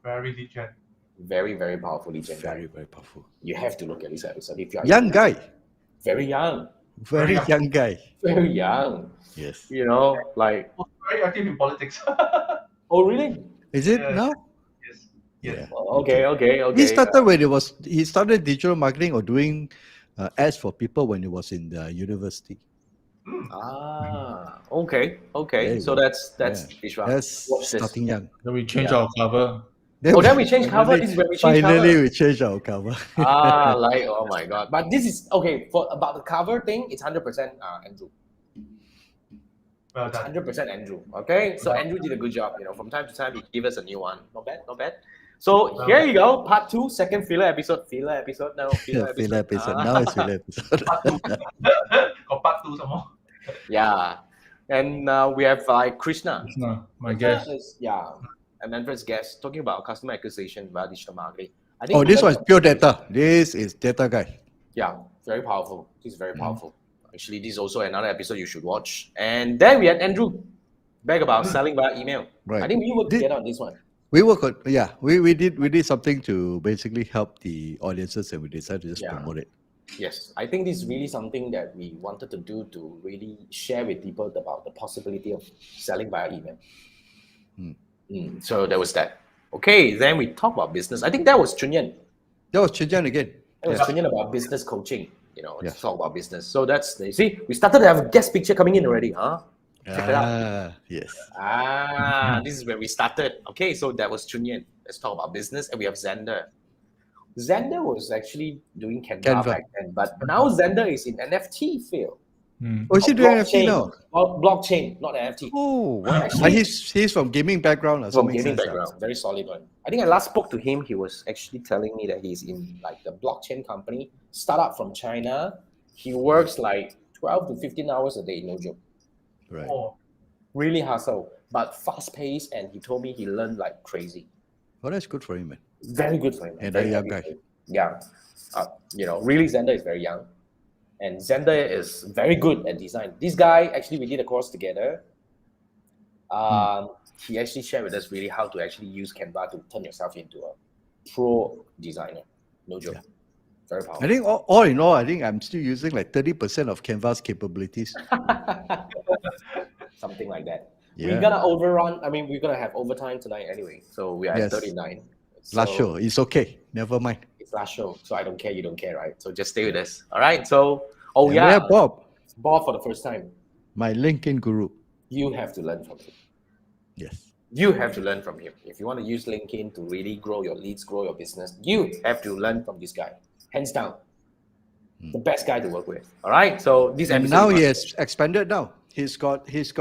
Very lead gen. Very, very powerful lead gen. Very, very powerful. You have to look at this episode. If you're young guy. Very young. Very young guy. Very young. Yes. Like. Very active in politics. Oh, really? Is it now? Yes. Yeah. Okay. He started when he started digital marketing or doing ads for people when he was in the university. Okay. So that's Vishwa. That's starting young. Then we change our cover. Then we change cover. This is where we change cover. Finally, we change our cover. Oh my god! But this is okay for about the cover thing. It's 100% Andrew. Well done. 100% Andrew. Okay, so Andrew did a good job. From time to time he give us a new one. Not bad. So here you go, part 2, second filler episode. Filler episode. Now it's filler episode. Got part 2 some more. Yeah, and we have Krishna. My guest. And Manfred's guest talking about customer acquisition via digital marketing. I think this one's pure data. This is data guy. Yeah, very powerful. He's very powerful. Actually, this is also another episode you should watch. And then we had Andrew back about selling via email. Right. I think we worked together on this one. We worked on, we did something to basically help the audiences, and we decided to just promote it. Yes, I think this is really something that we wanted to do to really share with people about the possibility of selling via email. So there was that. Okay, then we talk about business. I think that was Chunyan. That was Chunyan again. That was Chunyan about business coaching. to talk about business. So that's, you see, we started to have a guest picture coming in already, huh? Check it out. Yes. This is where we started. Okay, so that was Chunyan. Let's talk about business, and we have Xander. Xander was actually doing Canva back then, but now Xander is in NFT field. Oh, is he doing NFT now? Blockchain, not NFT. Oh, wow. Actually, he's from gaming background. From gaming background, very solid one. I think I last spoke to him. He was actually telling me that he's in like the blockchain company, startup from China. He works like 12 to 15 hours a day, no joke. Right. Oh, Really hustle, but fast paced, and he told me he learned like crazy. Well, that's good for him, man. Very good for him. And very a young happy guy. for him. Yeah. Really, Xander is very young. And Xander is very good at design. This guy, actually, we did a course together. He actually shared with us really how to actually use Canva to turn yourself into a pro designer. No joke. Yeah. Very powerful. I think all in all, I think I'm still using like 30% of Canva's capabilities. Something like that. Yeah. We're gonna overrun. I mean, we're gonna have overtime tonight anyway. So we are Yes. at 39. Last So show. It's okay. Never mind. it's last show. So I don't care, you don't care, right? So just stay with us. All right. So And we have Bob, Bob for the first time. my LinkedIn guru. You have to learn from him. Yes. You have to learn from him. If you want to use LinkedIn to really grow your leads, grow your business, you have to learn from this guy. Hands down. The best guy to work with. All right. So this And episode now is he has expanded now. He's got his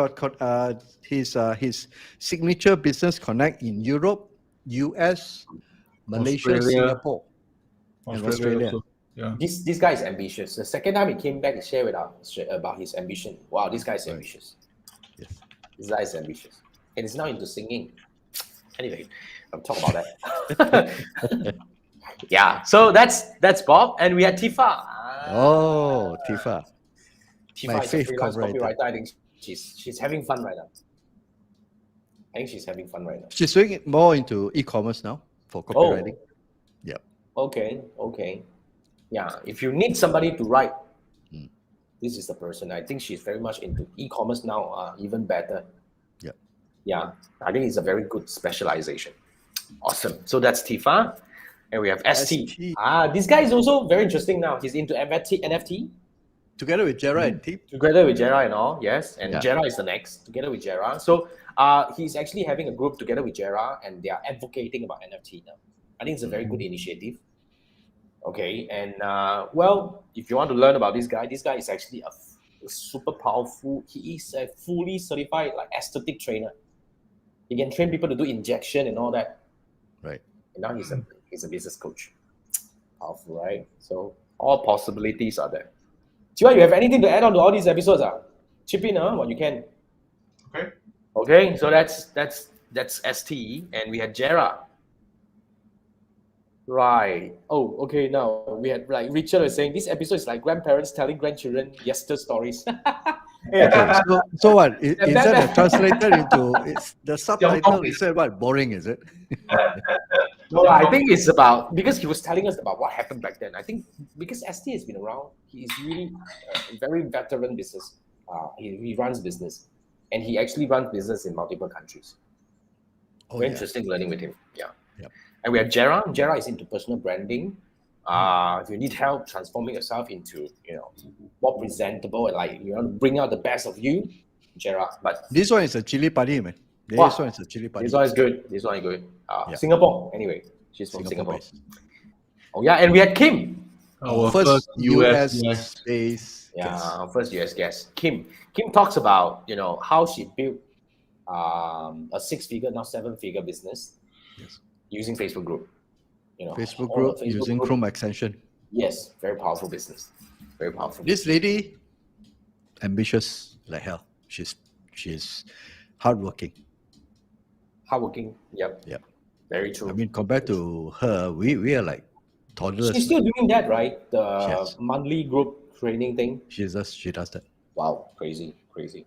signature business connect in Europe, US, Malaysia, Australia. Singapore, and Australia. also. Yeah. this guy is ambitious. The second time he came back to share with us about his ambition. Wow, this guy is ambitious. Yes. This guy is ambitious. And he's now into singing. Anyway, I'll talk about that. Yeah, so that's Bob. And we had Tifa. Oh, Tifa. Tifa my is a faith freelance copywriter. copywriter. I think she's having fun right now. She's having fun right now. She's doing it more into e-commerce now for copywriting. Yep. Okay. Yeah, if you need somebody to write, this is the person. I think she's very much into e-commerce now, even better. Yep. Yeah, I think it's a very good specialization. Awesome. So that's Tifa. And we have ST. ST. This guy is also very interesting now. He's into NFT. Together with Gerard and Teep. Together with Jera and all, yes. And Yeah. Jera is the next, together with Jera. So he's actually having a group together with Jera, and they are advocating about NFT now. I think it's a very good initiative. Okay, and well, if you want to learn about this guy is actually a super powerful. He is a fully certified like aesthetic trainer. He can train people to do injection and all that. Right. And now he's a business coach. Powerful, right? So all possibilities are there. Chiwa, you have anything to add on to all these episodes? Chip in, what you can. okay. Okay, so that's ST, and we had Jera. Right. Oh, okay. Now we had like Richard was saying this episode is like grandparents telling grandchildren yester stories. Okay, so what? Is that translated into the subtitle? Tiongkok. Is that what? Boring, is it? No, I think it's about because he was telling us about what happened back then. I think because ST has been around, he is really a very veteran business. He runs business, and he actually runs business in multiple countries. Oh, Very yeah. interesting learning with him. Yeah. Yep. And we have Jera. Jera is into personal branding. If you need help transforming yourself into, more presentable and like you want to bring out the best of you, Jera. But This one is a chili padi, man. This Wow. one is a chili padi. this one is good. This one is good. Yeah. Singapore, anyway. She's from Singapore. based. Oh yeah, and we had Kim. Our First US yes. based. Yeah, guest. our first US guest, Kim. Kim talks about how she built a 6-figure, now 7-figure business Yes. using Facebook group. Facebook all group the Facebook using group. Chrome extension. Yes, very powerful business. Very powerful. This lady, ambitious like hell. She's hardworking. Hardworking. Yep. Yep. Very true. I mean, compared to her, we are like toddlers. She's still doing that, right? The Yes. monthly group training thing. She does that. Wow, crazy.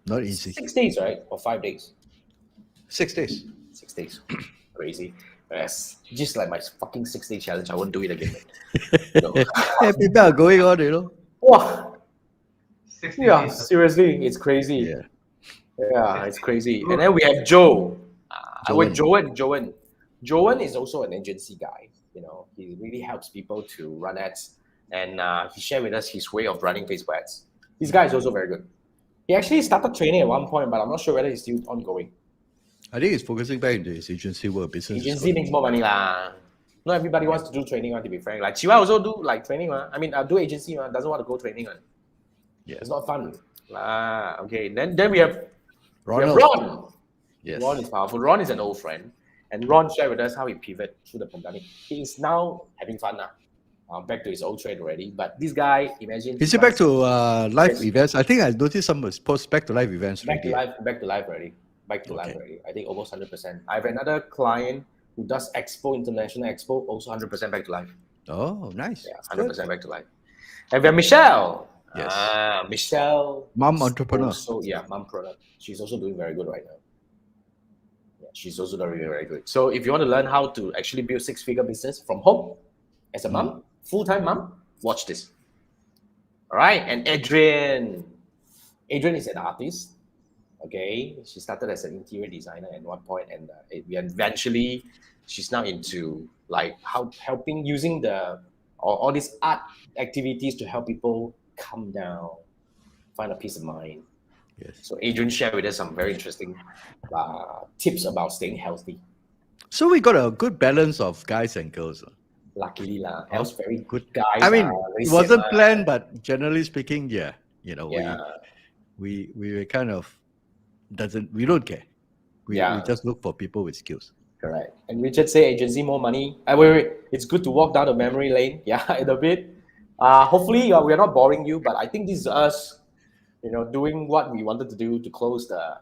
Not easy. 6 days, right? Or 5 days? 6 days. 6 days. Crazy. Yes. Just like my fucking 6-day challenge. I won't do it again. Yeah, people are going on, Wow. 60 Yeah, days. seriously, it's crazy. Yeah. Yeah, it's crazy. And then we have Joe. With Joan. Joan is also an agency guy. He really helps people to run ads and he shared with us his way of running Facebook ads. This guy is also very good. He actually started training at one point, but I'm not sure whether he's still ongoing. I think he's focusing back into his agency work. Business is Agency good. makes more money lah. Not everybody wants to do training, to be frank. Like Chiwa also do like training, I mean, do agency, doesn't want to go training. Yeah. It's not fun. Okay, then we have Ronald. Ron. Yes. Ron is powerful. Ron is an old friend, and Ron shared with us how he pivoted through the pandemic. He is now having fun now. Back to his old trade already. But this guy, imagine. Is he back to live Yes. events? I think I noticed some posts back to live events. Back to already. live, back to live already. Back to live Okay. already. I think almost 100%. I have another client who does Expo, International Expo, also 100% back to live. Oh, nice. Yeah, Good. 100% back to life. And we have Michelle. Yes. Michelle. Mom entrepreneur. So mom product. She's also doing very good right now. Yeah, she's also doing very good. So if you want to learn how to actually build six-figure business from home as a mom, full-time mom, watch this. All right. And Adrian. Adrian is an artist. Okay. She started as an interior designer at one point, and eventually she's now into like helping using all these art activities to help people calm down, find a peace of mind. Yes. So Adrian shared with us some very interesting tips about staying healthy. So we got a good balance of guys and girls. Luckily else very Good. guys. I mean, very it wasn't sian, planned, but generally speaking, yeah. You know, Yeah. we were kind of we don't care. We just look for people with skills. Correct. And Richard say agency more money. Wait. It's good to walk down the memory lane. Yeah, in a bit. Hopefully we are not boring you, but I think this is us, doing what we wanted to do to close the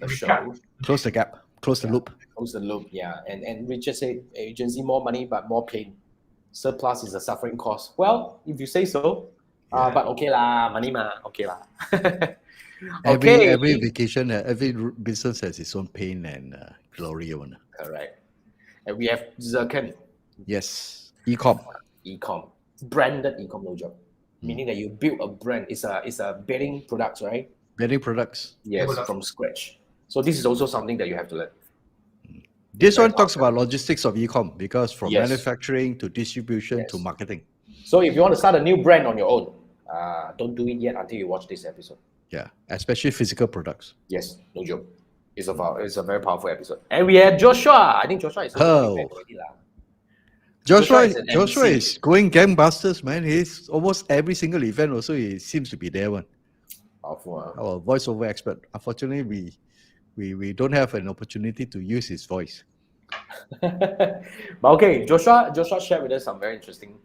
show. Close the gap. Close the loop. Close the loop. Yeah. And Richard said agency more money, but more pain. Surplus is a suffering cost. Well, if you say so. But okay lah, money ma, okay lah. Every vacation, every business has its own pain and glory. Correct. And we have Zircon. Yes. E-com. Branded e-com, no joke. Meaning that you build a brand. It's a bedding products, right? Bedding products. Yes, from scratch. So this is also something that you have to learn. This one talks about logistics of e-com, because from Yes. manufacturing to distribution to marketing. So if you want to start a new brand on your own, don't do it yet until you watch this episode. Yeah, especially physical products. Yes, no joke. It's a very powerful episode. And we had Joshua. I think Joshua is already lah. Joshua is an MC. is going gangbusters, man. He's almost every single event also, he seems to be there one. Powerful. Our voiceover expert. Unfortunately, we don't have an opportunity to use his voice. But okay, Joshua shared with us some very interesting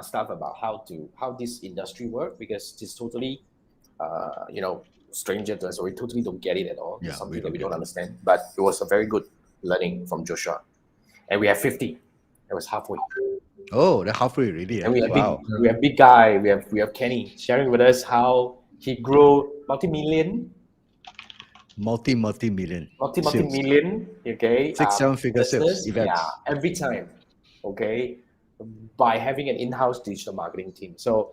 stuff about how this industry works, because it's totally stranger to us, so we totally don't get it at all. Yeah, It's something we that don't we get don't it. understand. But it was a very good learning from Joshua. And we have 50. It was halfway. Oh, they're halfway already. And we have Wow. we have big guy. We have Kenny sharing with us how he grew multi-million. Multi-million. sales. Million. Okay. 6-7 figure sales business, events. Yeah, every time. Okay. By having an in-house digital marketing team. So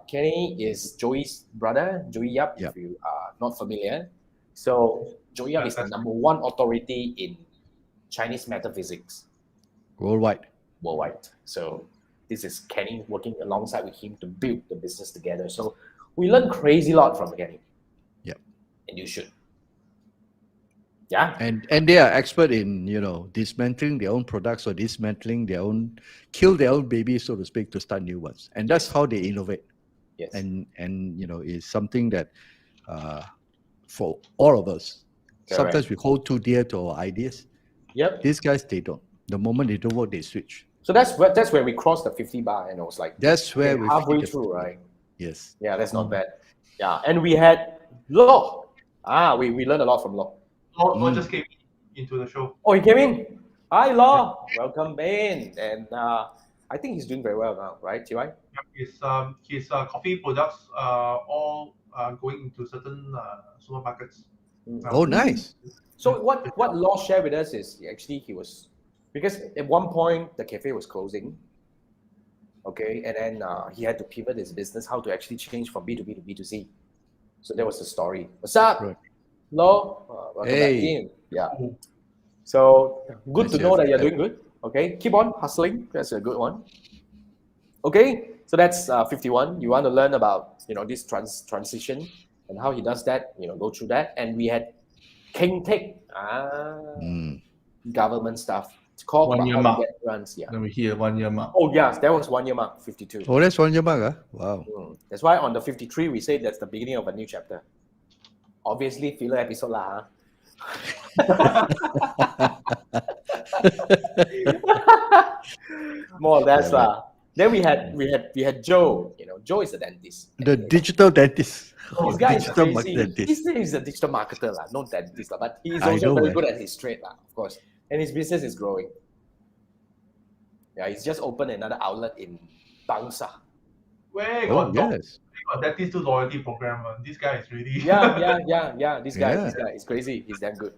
Kenny is Joey's brother, Joey Yap, Yep. if you are not familiar. So Joey Yap is the number one authority in Chinese metaphysics Worldwide. worldwide. So this is Kenny working alongside with him to build the business together. So we learn crazy lot from Kenny. Yep. And you should. Yeah. And they are expert in, dismantling their own products or kill their own babies, so to speak, to start new ones. And that's how they innovate. Yes. And is something that for all of us, Correct. sometimes we hold too dear to our ideas. Yep. These guys, they don't. The moment they don't work, they switch. So that's where we crossed the 50 bar, and it was like That's where we halfway hit the- through, right? Yes. Yeah, that's not bad. Yeah, and we had Lo. We learned a lot from Lo. Law just came into the show. Oh, he came in. Hi, Lo. Welcome in. And I think he's doing very well now, right, TY? His coffee products all going into certain supermarkets. Oh, nice. So what Law shared with us is actually he was, because at one point the cafe was closing. Okay, and then he had to pivot his business, how to actually change from B2B to B2C. So that was the story. What's up, Right. Lo? Welcome back Hey. in. Yeah. So good Nice to to know have that you you're back. doing good. Okay, keep on hustling. That's a good one. Okay, so that's 51. You want to learn about this transition and how he does that. Go through that. And we had King Tech, government stuff. To talk 1 about year how mark. to get grants. Yeah. Then we hear 1 year mark. Oh yes, that was 1 year mark. 52. Oh, that's 1 year mark, huh? Wow. That's why on the 53 we say that's the beginning of a new chapter. Obviously, filler episode lah. More or less lah. Then we had Joe. Joe is a dentist. The digital dentist. This guy is digital crazy. dentist. This is a digital marketer lah, not dentist lah. But he's I also know, very eh. good at his trade lah, of course. And his business is growing. Yeah, he's just opened another outlet in Bangsa. Where Oh, got yes. dentist to loyalty program? This guy is really. Yeah. This guy Yeah. is crazy. He's damn good.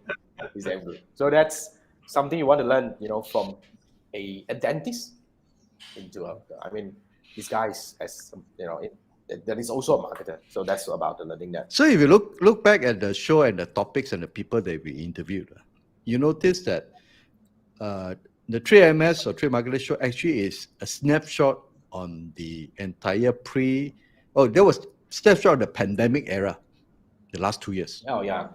So that's something you want to learn, from a dentist into this guy is that is also a marketer. So that's about the learning that. So if you look back at the show and the topics and the people that we interviewed, you notice that the 3MS or 3 Marketer show actually is a snapshot on the entire there was snapshot of the pandemic era, the last 2 years, Oh yeah.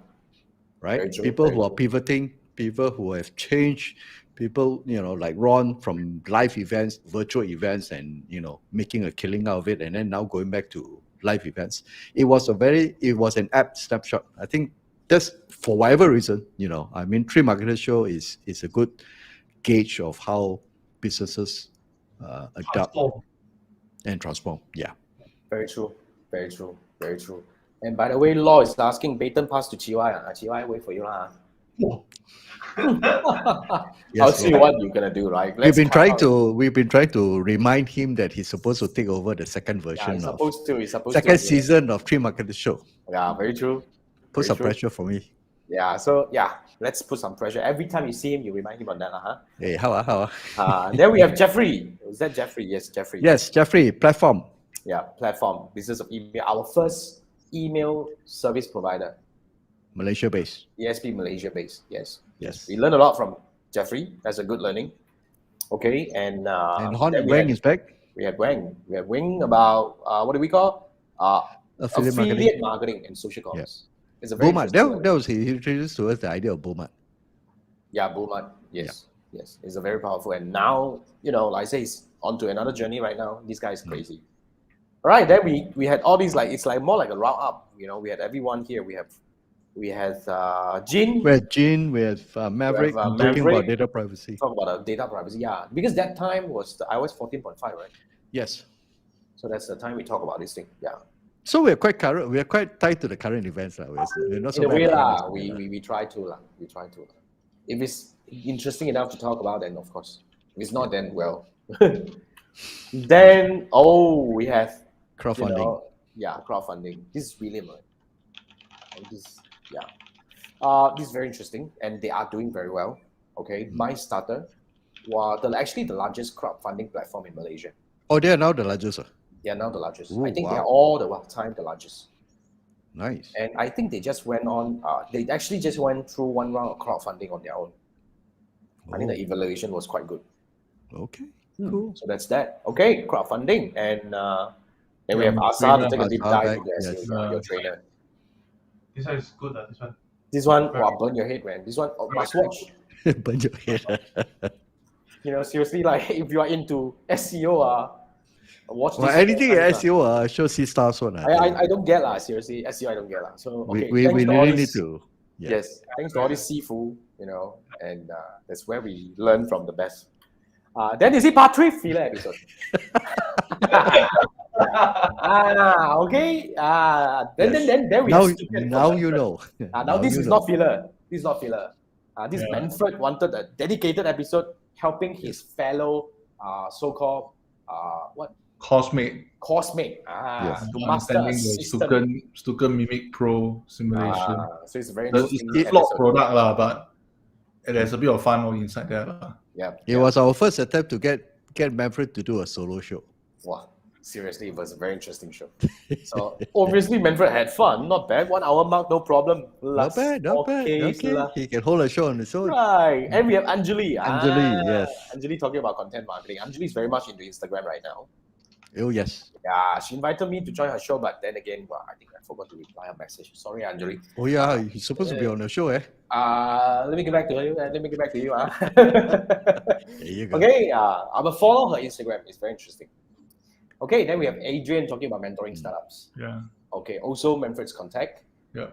right? Very true, People very who are true. pivoting, people who have changed, people, like Ron from live events, virtual events, and, making a killing out of it, and then now going back to live events. It was an apt snapshot. I think that's, for whatever reason, 3 Marketer show is a good gauge of how businesses adapt Transform. and transform. Yeah. Very true. And by the way, Law is asking baton pass to Chiwai. Chiwai, wait for you lah. I'll see Lord. what you're gonna do, right? We've been trying to. to remind him that he's supposed to take over the second Yeah, version he's of supposed to. He's supposed second to. season of 3 Marketer show. Yeah, very true. Put Very some true. pressure for me. Yeah, so yeah, let's put some pressure. Every time you see him, you remind him on that, huh? Hey, how? Then we have Jeffrey. Is that Jeffrey? Yes, Jeffrey. Yes, Jeffrey, platform. Yeah, platform, business of email. Our first email service provider, Malaysia based. ESP Malaysia based. Yes. Yes. We learned a lot from Jeffrey. That's a good learning. Okay, and And Hon then Wang is back. we had Wang. We had Wing about what do we call? Affiliate marketing. Marketing and social commerce. It's a very Beaumont. interesting That was he introduced to us the idea of Beaumont. Yeah, Beaumont. Yes. It's a very powerful. And now, like I say, he's on to another journey right now. This guy is crazy. All right, then we had all these, like, it's like more like a round up. We had everyone here. We had Jin. We have Jean, we have Maverick, We have, talking Maverick. about data privacy. Talk about data privacy. Yeah, because that time was the iOS 14.5, right? Yes. So that's the time we talk about this thing. Yeah. So we're quite current. We are quite tied to the current events. We're not so In a way, bad. lah, we try to lah. We try to. If it's interesting enough to talk about, then of course. If it's not, then well. Then we have Crowdfunding. Crowdfunding. This is William, right? And this is very interesting, and they are doing very well. Okay, MyStarter was actually the largest crowdfunding platform in Malaysia. Oh, they are now the largest. They are now the largest. Ooh, I think they wow. are all the time the largest. Nice. And I think they just went on. They actually just went through one round of crowdfunding on their own. I think the evaluation was quite good. Okay. Cool. So that's that. Okay, crowdfunding, and then we have Asa to take a deep Asa dive back, into yes. SEO, your trainer. This one is good. This one. This one, burn your head, man. This one must watch. Burn your head. Seriously, like if you are into SEO, watch this. Well, anything in exercise, SEO, show C stars one. I don't get lah. Seriously, SEO I don't get lah. So okay, we thanks to all really need this- to. Yeah. Yes, thanks to all this seafood, and that's where we learn from the best. Then is it part 3 filler episode? Okay. Then we Now, have Stupid now from you Manfred. know. Now this you is know. not filler. This is not filler. This Manfred wanted a dedicated episode helping his fellow so-called Cosmate. coursemate Yes. to master a Understanding the system. Stuka Mimic Pro simulation. So it's a very It's interesting a flawed episode. product lah, but there's a bit of fun inside there lah. Yeah. It was our first attempt to get Manfred to do a solo show. Wow. Seriously, it was a very interesting show. So obviously Manfred had fun. Not bad. 1 hour mark, no problem. Not bad. Okay. He can hold a show on his own. Right. And we have Anjali. Anjali, yes. Anjali talking about content marketing. Anjali is very much into Instagram right now. Oh, yes. Yeah, she invited me to join her show, but then again, well, I think I forgot to reply her message. Sorry, Anjali. Oh, yeah. He's supposed to be on the show, eh? Let me get back to you. Let me get back to you. There you go. Okay, I'm a follow her Instagram. It's very interesting. Okay, then we have Adrian talking about mentoring startups. Yeah. Okay, also Manfred's contact. Yeah.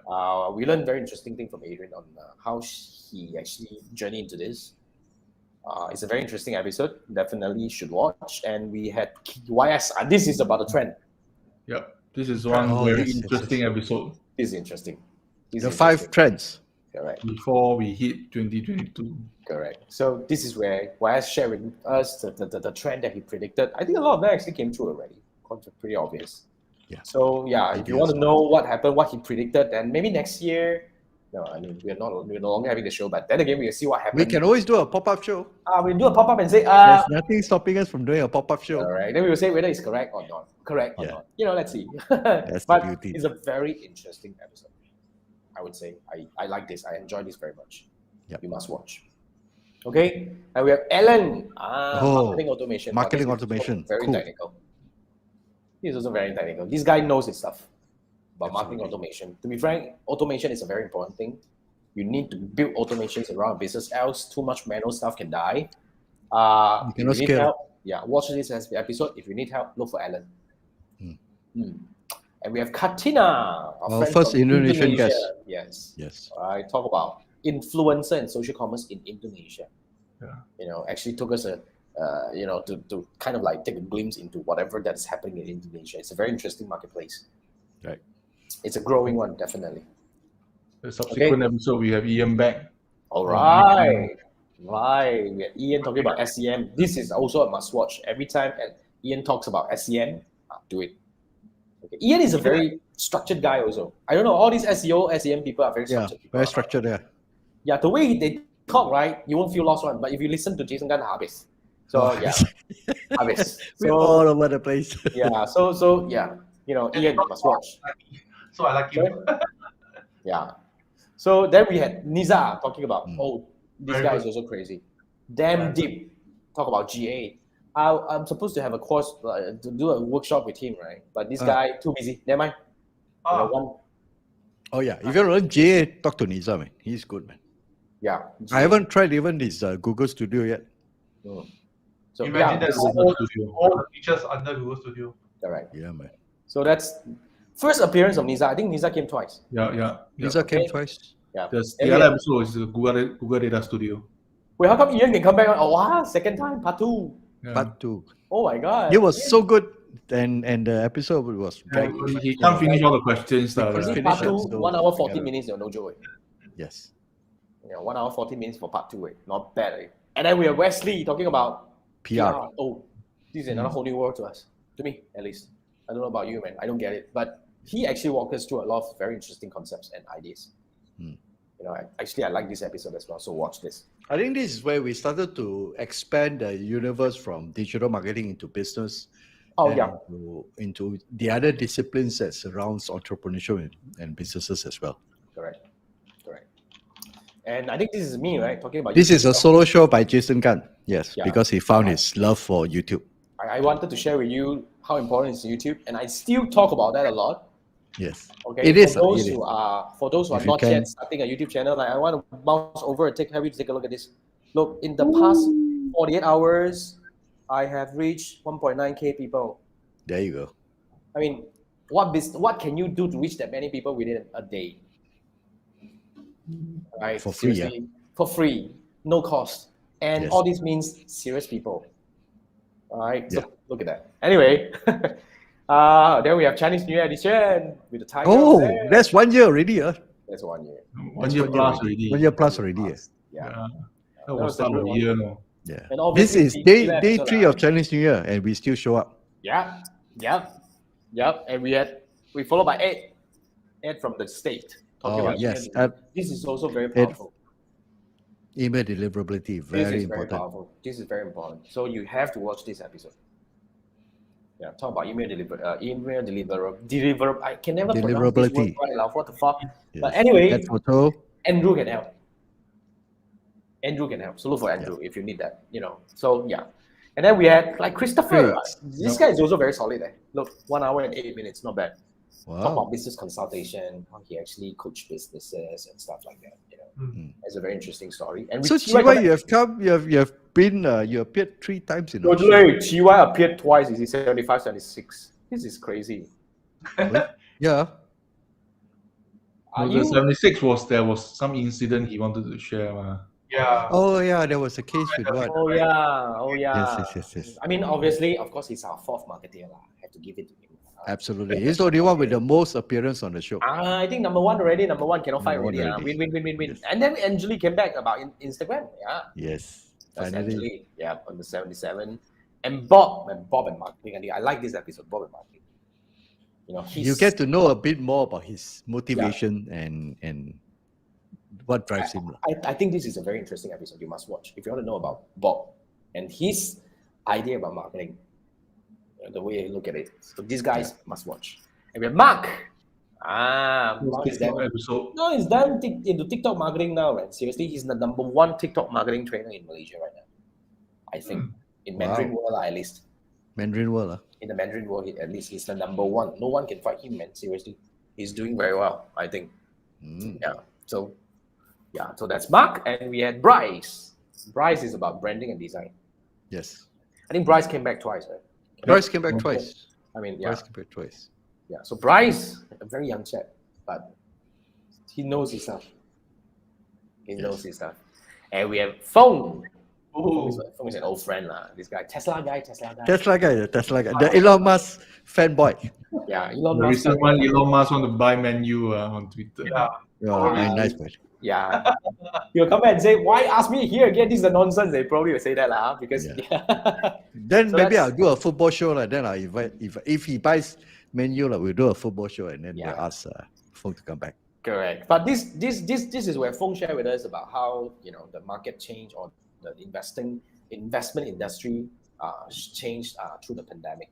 We learned very interesting thing from Adrian on how he actually journeyed into this. It's a very interesting episode. Definitely should watch. And we had YS. This is about the trend. Yep. This is one Oh, very yes, interesting episode This is interesting. This The is 5 interesting. trends. Correct. before we hit 2022. Correct. So this is where YS shared with us the trend that he predicted. I think a lot of that actually came true already. Pretty obvious. Yeah. So yeah, if you want to know what happened, what he predicted, then maybe next year. No, I mean we're no longer having the show, but then again we'll see what happens. We can always do a pop-up show. We'll do a pop-up and say There's nothing stopping us from doing a pop-up show. all right. Then we will say whether it's correct or not. Correct or Yeah. not. Let's see. That's the but beauty. it's a very interesting episode. I would say I like this. I enjoy this very much. Yep. You must watch. Okay, and we have Ellen. Marketing automation. Marketing But this is automation. Very Cool. technical. He's also very technical. This guy knows his stuff about marketing Absolutely. automation. To be frank, automation is a very important thing. You need to build automations around a business, else too much manual stuff can die. You If cannot you need scale. help, watch this episode. If you need help, look for Ellen. And we have Katina, our Our friend first from Indonesian Indonesia. guest. Yes. Yes. I talk about influencer and social commerce in Indonesia. Yeah. Actually took us to kind of like take a glimpse into whatever that's happening in Indonesia. It's a very interesting marketplace. Right. It's a growing one, definitely. The subsequent episode, we have Ian back. All right. Right. We have Ian talking about SEM. This is also a must watch. Every time Ian talks about SEM, do it. Okay. Ian is a very structured guy also. I don't know, all these SEO, SEM people are very Yeah, structured people. very structured there. Yeah, the way they talk, right, you won't feel lost one. But if you listen to Jason Gunn, habis. So yeah, habis. We're all over the place. yeah, so yeah, Ian must watch. So I like him. Yeah. So then we had Niza talking about, this Very guy good. is also crazy. Damn deep. Talk about GA. I'm supposed to have a course to do a workshop with him, right? But this guy too busy. Never mind. Oh yeah, if you learn GA, talk to Niza, man. He's good, man. Yeah. I haven't tried even his Google Studio yet. So Imagine that this is all the features under Google Studio. correct. Yeah, man. So that's first appearance of Niza. I think Niza came twice. Yeah. Niza came twice. Yeah. The other episode is Google Data Studio. Wait, how come Ian can come back on? Oh, wow, second time, part 2. Yeah. Part 2. Oh my god. It was so good, and the episode was Yeah, very he can't finish all the questions. couldn't Is it finish part it, 2? so 1 hour 40 together. minutes, no joke. Yes. 1 hour 40 minutes for part 2. Not bad. And then we have Wesley talking about PR. Oh, this is another whole new world to us. To me, at least. I don't know about you, man. I don't get it. But he actually walked us through a lot of very interesting concepts and ideas. I like this episode as well. So watch this. I think this is where we started to expand the universe from digital marketing into business. Oh, and yeah. into the other disciplines that surrounds entrepreneurship and businesses as well. Correct. And I think this is me, right? Talking about This YouTube. is a solo show by Jason Gunn. Yes, Yeah. because he found his love for YouTube. I wanted to share with you how important is YouTube, and I still talk about that a lot. Yes. Okay, It is. For those it is. who are If you not can. yet starting a YouTube channel, I want to bounce over and have you to take a look at this. Look, in the past 48 hours, I have reached 1.9k people. There you go. I mean, what can you do to reach that many people within a day? Right? For free, Seriously, for free, no cost, and Yes. all this means serious people. All right, Yeah. look at that. Anyway, then we have Chinese New Year edition with the tiger. Oh, there. that's 1 year already. That's 1 year. 1 year plus already. 1 year plus already. Yeah. Yeah. That was was the start of good the one. year, no. Yeah. And This obviously is the day episode, 3 of Chinese New Year, and we still show up. Yep. And we followed by Ed from the state. Talking Oh about yes, email. This is also very powerful. email deliverability, This very is very important. powerful. This is very important. So you have to watch this episode. Yeah, talk about email deliver. I can never pronounce this word Deliverability. right now. What the fuck? Yes. But anyway, Add photo. Andrew can help. So look for Andrew if you need that. So yeah, And then we had like Christopher. Great. This guy is also very solid. Look, 1 hour and 8 minutes, not bad. Talk Wow. about business consultation, how he actually coached businesses and stuff like that. It's a very interesting story. And So Chiwa, you have come, you have been, you appeared 3 times in our show. Chiwa appeared twice. Is he 75, 76? This is crazy. Yeah. Are No, you? the 76 there was some incident he wanted to share. Yeah. Oh yeah, there was a case with what? Oh yeah. Yes. I mean, obviously, of course, he's our 4th marketer lah. Have to give it to him. Absolutely. He's the only one with the most appearance on the show. I think number one already. Number one cannot fight Number one already. already. Win. Yes. And then Angeli came back about Instagram. Yeah. Yes. That's Finally. Angeli. Yeah, on the 77. And Bob and marketing. And I like this episode, Bob and marketing. You know, You get to know a bit more about his motivation and what drives him. I think this is a very interesting episode. You must watch if you want to know about Bob and his idea about marketing, the way he look at it. So these guys must watch. And we have Mark. Mark is damn, Episode. no, he's damn into TikTok marketing now, man. Seriously, he's the number 1 TikTok marketing trainer in Malaysia right now. I think in Mandarin world at least. Mandarin world. In the Mandarin world, at least he's the number 1. No one can fight him, man. Seriously, he's doing very well. I think. So that's Mark, and we had Bryce. Bryce is about branding and design. Yes. I think Bryce came back twice, right? Bryce came back twice. I mean, Bryce came back twice. Yeah. So Bryce, a very young chap, but he knows his stuff. He knows his stuff. And we have Fong. Fong is an old friend, lah. This guy, Tesla guy. Tesla guy. The Elon Musk fanboy. Yeah, Elon The Musk. recent one, Elon Musk want to buy menu on Twitter. Yeah. Oh, nice boy. Yeah. He'll come back and say, why ask me here again? This is the nonsense. They probably will say that, lah, because Then So maybe that's- I'll do a football show. Then I'll invite, if he buys menu, we'll do a football show and then we'll ask Fong to come back. Correct. But this is where Fong shared with us about how, the market change or the investment industry changed through the pandemic.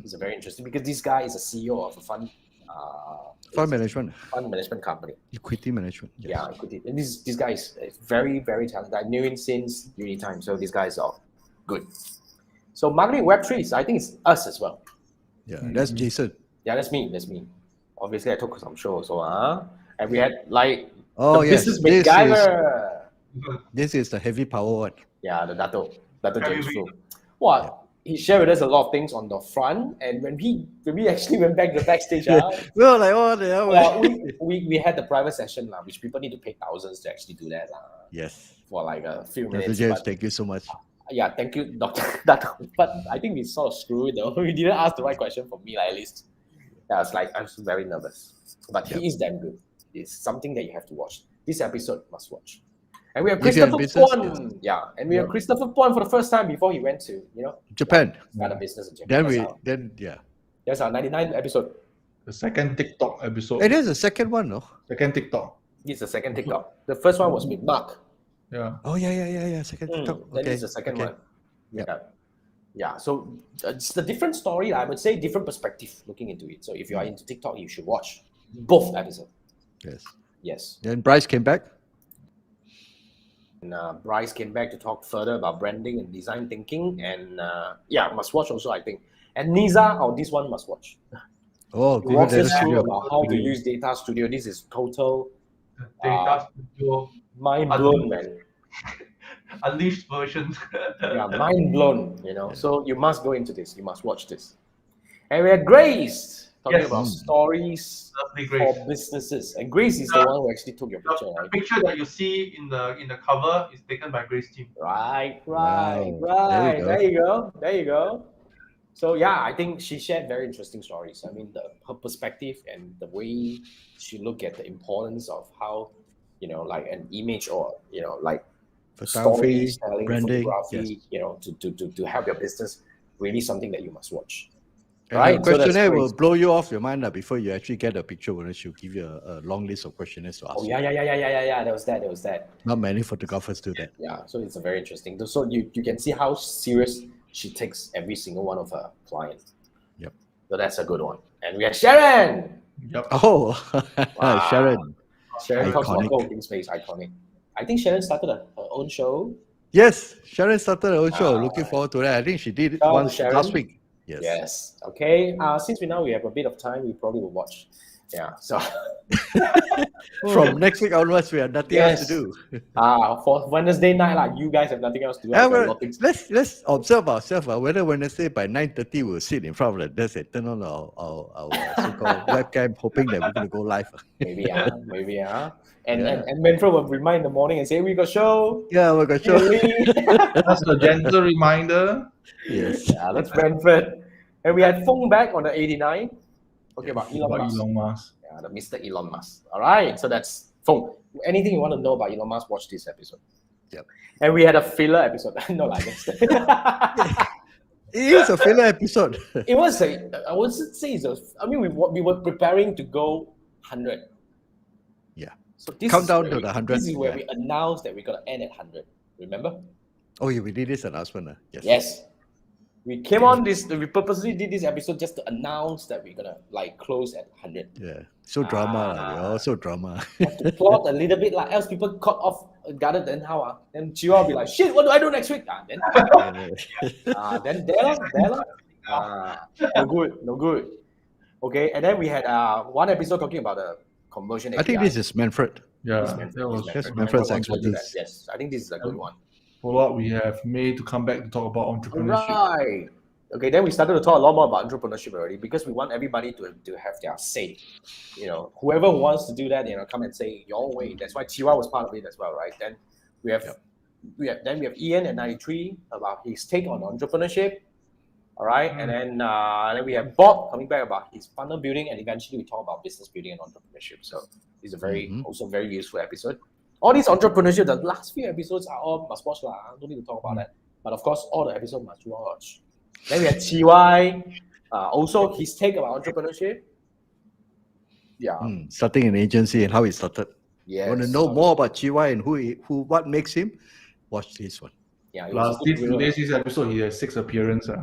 It's a very interesting because this guy is a CEO of a fund management company. Equity management. Yes. Yeah, equity. And this guy is very, very talented. I knew him since uni time, so these guys are good. So marketing Web3s, I think it's us as well. Yeah, that's Jason. Yeah, that's me. Obviously, I took some shows, and we had like Oh the yes, business this is, MacGyver. this is the heavy power one. Yeah, the Dato Very James big. Foo. What? He shared with us a lot of things on the front, and when we actually went back to the backstage, We were like, oh, the hell, well, we had the private session, which people need to pay thousands to actually do that yes. for like a few Dr. minutes. James, But, thank you so much. yeah, thank you, Dr. Dato. But I think we sort of screwed though. We didn't ask the right question for me, at least. Yeah, I was very nervous. But he is damn good. It's something that you have to watch. This episode must watch. And we have If you're in Christopher business, Puan. Yeah, and we have Christopher Puan for the first time before he went to, Japan. start a business in Japan. That's our 99th episode. The second TikTok episode. It is the second one, no? Second TikTok. This is the second TikTok. The first one was with Mark. Yeah. Oh yeah. Second TikTok. Then Okay. this is the second one. Yeah. Yeah, so it's a different story. I would say different perspective looking into it. So if you are into TikTok, you should watch both episodes. Yes. Yes. Then Bryce came back. And Bryce came back to talk further about branding and design thinking. And must watch also, I think. And Niza, this one must watch. Oh, He walks us Data through Studio. about how to use Data Studio. This is total Data Studio mind blown, man. Unleashed version. Yeah, mind blown, So you must go into this. You must watch this. And we had Grace talking Yes. about stories Lovely for Grace. businesses. And Grace is the one who actually took your picture, The right? picture that you see in the cover is taken by Grace team. Wow. There you go. So yeah, I think she shared very interesting stories. I mean, her perspective and the way she looked at the importance of how, like an image or like Photography, storytelling, branding. photography, to help your business, really something that you must watch. And Right, the so that's questionnaire great. will blow you off your mind before you actually get a picture. When she'll give you a long list of questionnaires to ask. Oh yeah. There was that. Not many photographers do that. Yeah, so it's a very interesting. So you can see how serious she takes every single one of her clients. Yep. So that's a good one. And we have Sharon. Yep. Oh, Wow. Sharon. Sharon talks about Iconic. co-working space, iconic. I think Sharon started her own show. Yes, Sharon started her own show. Looking forward to that. I think she did it Shout out to once Sharon. last week. Yes. Yes. Okay. Since we have a bit of time, we probably will watch. Yeah. So From next week onwards, we have nothing else to Yes. do. For Wednesday night, like you guys have nothing else to do. Yeah, I've got a well, lot of things. let's observe ourselves. Whether Wednesday by 9:30 we'll sit in front of the desk and turn on our so-called webcam, hoping that we're going to go live. Maybe. And Yeah. and Manfred will remind in the morning and say, we got show. Yeah, we're going to show. That's a gentle reminder. Yes. Yeah, that's Manfred. And we had Fong back on the 89. Okay, about Elon About Musk. Elon Musk. Yeah, the Mr. Elon Musk. All right, so that's Fong. Anything you want to know about Elon Musk, watch this episode. Yep. And we had a filler episode. No, like this. It is a filler episode. It was I would say it's a, I mean, we were preparing to go 100. Yeah. So this Countdown is to where the 100. This is where Yeah. we announced that we're gonna end at 100. Remember? Oh, yeah, we did this announcement. Yes. Yes. We came on this. We purposely did this episode just to announce that we're gonna like close at 100. Yeah. So drama. You're all so drama. Have to plot a little bit, like else people caught off guarded. Then how? Then Chiwa will be like, shit. What do I do next week? Then there. No good. Okay, and then we had one episode talking about the conversion API. I think this is Manfred. Yeah, Manfred. that was That's Manfred's wants to do that. expertise. Yes, I think this is a good one. follow up. We have May to come back to talk about entrepreneurship. Right. Okay, then we started to talk a lot more about entrepreneurship already because we want everybody to have their say. You know, whoever wants to do that, come and say your way. That's why Chiwa was part of it as well, right? Then we have Ian at 93 about his take on entrepreneurship. All right, and then we have Bob coming back about his funnel building, and eventually we talk about business building and entrepreneurship. So it's a also very useful episode. All these entrepreneurship, the last few episodes are all must watch lah. Don't need to talk about that. But of course, all the episodes must watch. Then we have TY, also his take about entrepreneurship. Yeah. Starting an agency and how he started. Yes. Want to know more about GY and what makes him? Watch this one. Yeah. Plus, today's episode, he has 6 appearances.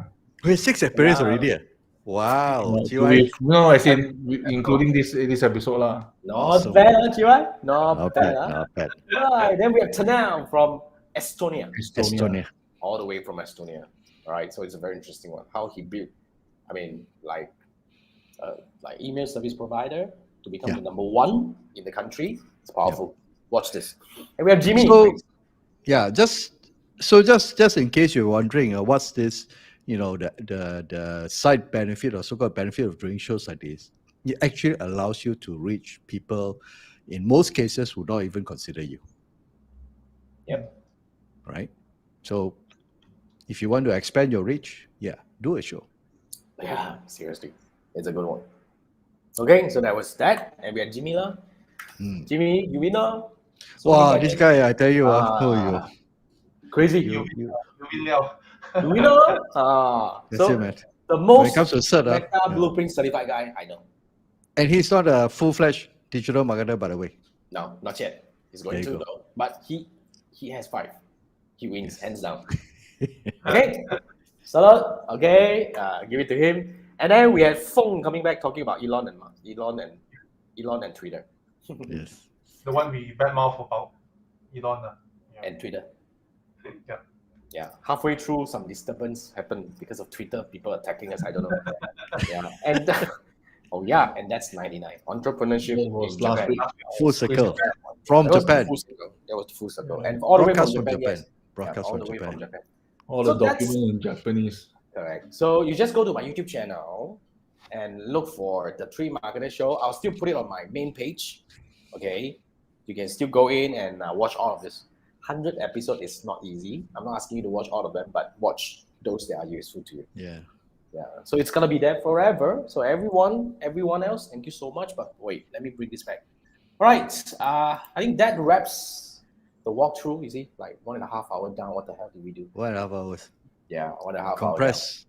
We have 6 appearances Yeah. already. Wow. With, no, as in including this episode lah. Not Awesome. bad, TY. Not Not bad. bad. Not bad. Right. Then we have Tanam from Estonia. Estonia. All the way from Estonia. All right. So it's a very interesting one. How he built, like email service provider to become the number 1 in the country. It's powerful. Watch this. And we have Jimmy. So, yeah, just in case you're wondering, what's this? The side benefit or so-called benefit of doing shows like this. It actually allows you to reach people, in most cases, who don't even consider you. Yep. Right. So, if you want to expand your reach, do a show. Yeah, seriously. It's a good one. Okay, so that was that. And we had Jimmy lah. Jimmy, you winner. Wow, this guy, I tell you, you crazy. You win liao. You winner. that's So it, man. the When most it comes to cert, Meta Blueprint certified guy I know. and he's not a full-fledged digital marketer, by the way. No, not yet. He's going There to you go. though. But he has 5. He wins hands down. Okay. Salute. Okay. Give it to him. And then we had Fong coming back talking about Elon and Twitter. Yes. The one we badmouth about Elon. And Twitter. Yeah. Yeah. Halfway through, some disturbance happened because of Twitter. People attacking us. I don't know. Yeah. And and that's 99. Entrepreneurship That was in last Japan. week. Full circle. From That was the Japan. full circle. That was the full circle. And all the way from Broadcast from Japan. Japan. Yes. Broadcast all from the way Japan. from Japan. All So the that's- documents in Japanese. Correct. So you just go to my YouTube channel and look for the 3 Marketer Show. I'll still put it on my main page. Okay. You can still go in and watch all of this. 100 episodes is not easy. I'm not asking you to watch all of them, but watch those that are useful to you. Yeah. Yeah. So it's gonna be there forever. So everyone else, thank you so much. But wait, let me bring this back. All right. I think that wraps the walkthrough. You see, like 1.5 hours down. What the hell did we do? 1.5 hours. Yeah, 1.5 hours. Compress.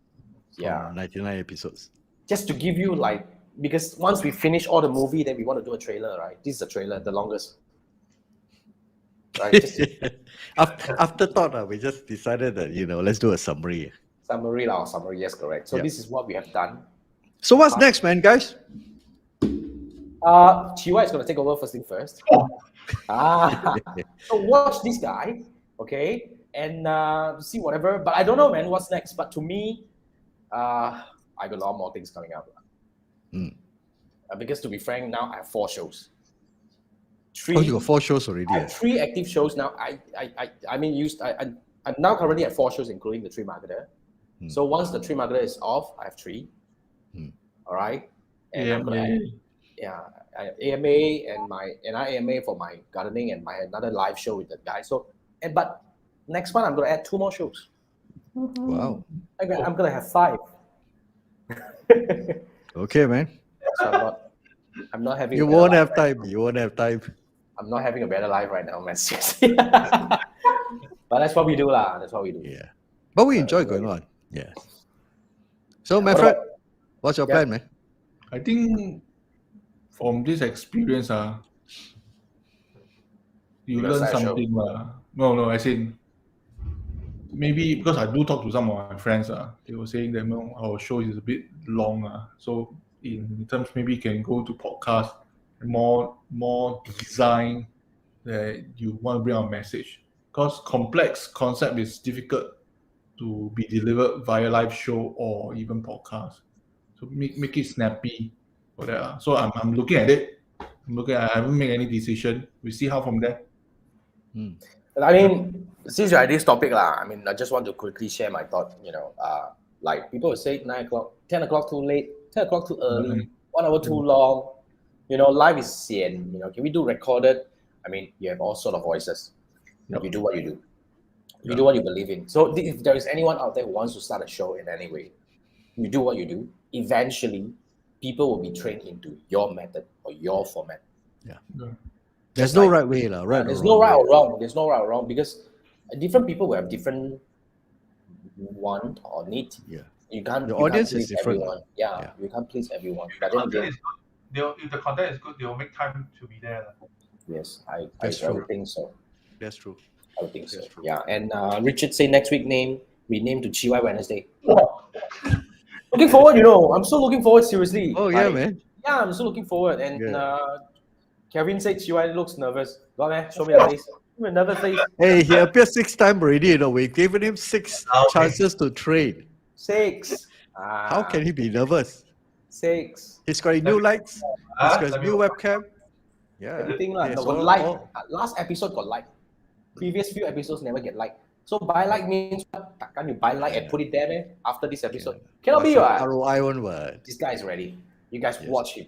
Yeah. 99 episodes. Just to give you because once we finish all the movie, then we want to do a trailer, right? This is a trailer, the longest. Right? Just Afterthought, we just decided that, let's do a summary. summary, yes, correct. So Yeah. this is what we have done. So what's next, man, guys? Chiwa is going to take over first thing first. So watch this guy, okay? and see whatever. But I don't know, man, what's next. But to me, I got a lot more things coming up. Because to be frank, now I have 4 shows. Oh, you got 4 shows already. I have 3 active shows now. I'm now currently at 4 shows, including the Tree Marketer. So once the Tree Marketer is off, I have 3. All right. And I'm gonna add, AMA and AMA for my gardening and my another live show with the guy. So but next month I'm gonna add 2 more shows. Wow. I'm gonna have 5. Okay, man. So I'm not having. You won't have time. You won't have time. I'm not having a better life right now, man. Seriously. But that's what we do, lah. That's what we do. Yeah. But we enjoy going on. Yes. So, Manfred, what's your plan, man? I think from this experience, you learn something. No, I think maybe because I do talk to some of my friends, they were saying that our show is a bit long. So in terms, maybe you can go to podcast, more design that you want to bring a message. Because complex concept is difficult to be delivered via live show or even podcast. So make it snappy for that. So I'm looking at it. I haven't made any decision. We see how from there. I mean, since you're at this topic, I mean, I just want to quickly share my thought. Like people would say 9 o'clock, 10 o'clock too late, 10 o'clock too early, 1 hour too long. Live is sian. Can we do recorded? I mean, you have all sort of voices. You do what you do. You do what you believe in. So if there is anyone out there who wants to start a show in any way, you do what you do. Eventually, people will be trained into your method or your format. Yeah. There's no right way, right? There's no right or wrong. There's no right or wrong because different people will have different want or need. Yeah. You can't. The you audience can't is please different. Everyone. Yeah, you can't please everyone. But then Content again, is good. If the content is good, they'll make time to be there. yes, I That's would true. think so. That's true. I would think so. That's true. Yeah, and Richard say next week rename to GY Wednesday. Looking forward, I'm so looking forward. Seriously. Oh, yeah, man. Yeah, I'm so looking forward. And Yeah. Kevin said GY looks nervous. Go on, man. Show me the face. Show me a nervous face. Hey, he appeared 6 times already. We've given him 6 chances to trade. 6. How can he be nervous? 6. He's got new lights. He's got his new webcam. Yeah. Everything lah. Yes, No, got all- like. all- Last episode got like. Previous few episodes never get like. So buy like means what? Can you buy like and put it there, man? After this episode, cannot be What's what? your ROI one word. This guy is ready. You guys Yes. watch him.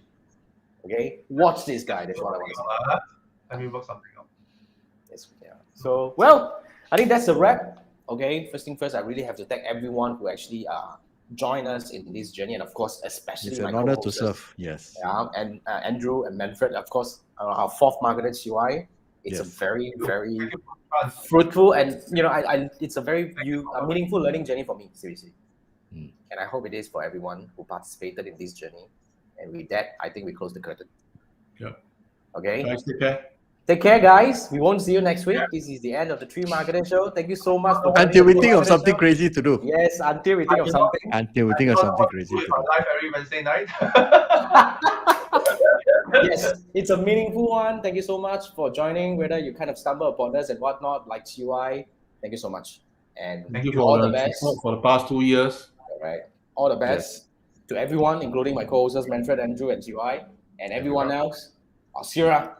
Okay, watch this guy. That's what I want to say. Let me work something out. Yes, yeah. So well, I think that's a wrap. Okay, first thing first, I really have to thank everyone who actually joined us in this journey, and of course, especially It's my an honor to co-hosts. serve. Yes. Yeah, and Andrew and Manfred, of course, our 4th marketer CY. It's a Yes. very, very Thank you for the chance. fruitful and it's a very meaningful learning journey for me, seriously. And I hope it is for everyone who participated in this journey. And with that, I think we close the curtain. Yeah. Okay. Guys, take care. Take care, guys. We won't see you next week. This is the end of the Tree Marketer Show. Thank you so much for joining Until we the think Tree of Marketer something Show. crazy to do. Yes, until we think of something. Until we think of something crazy Do to it do. on live every Wednesday night. Yes, it's a meaningful one. Thank you so much for joining. Whether you kind of stumble upon us and whatnot, like CY, thank you so much. And Thank you all for the the best. support for the past 2 years. All right. All the best to everyone, including my co-hosts Manfred, Andrew, and GY, and everyone else. I'll see you around.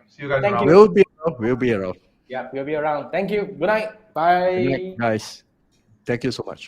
See you guys Thank around. you. We'll be around. Yeah, we'll be around. Thank you. Good night. Bye. Good night, guys. Thank you so much.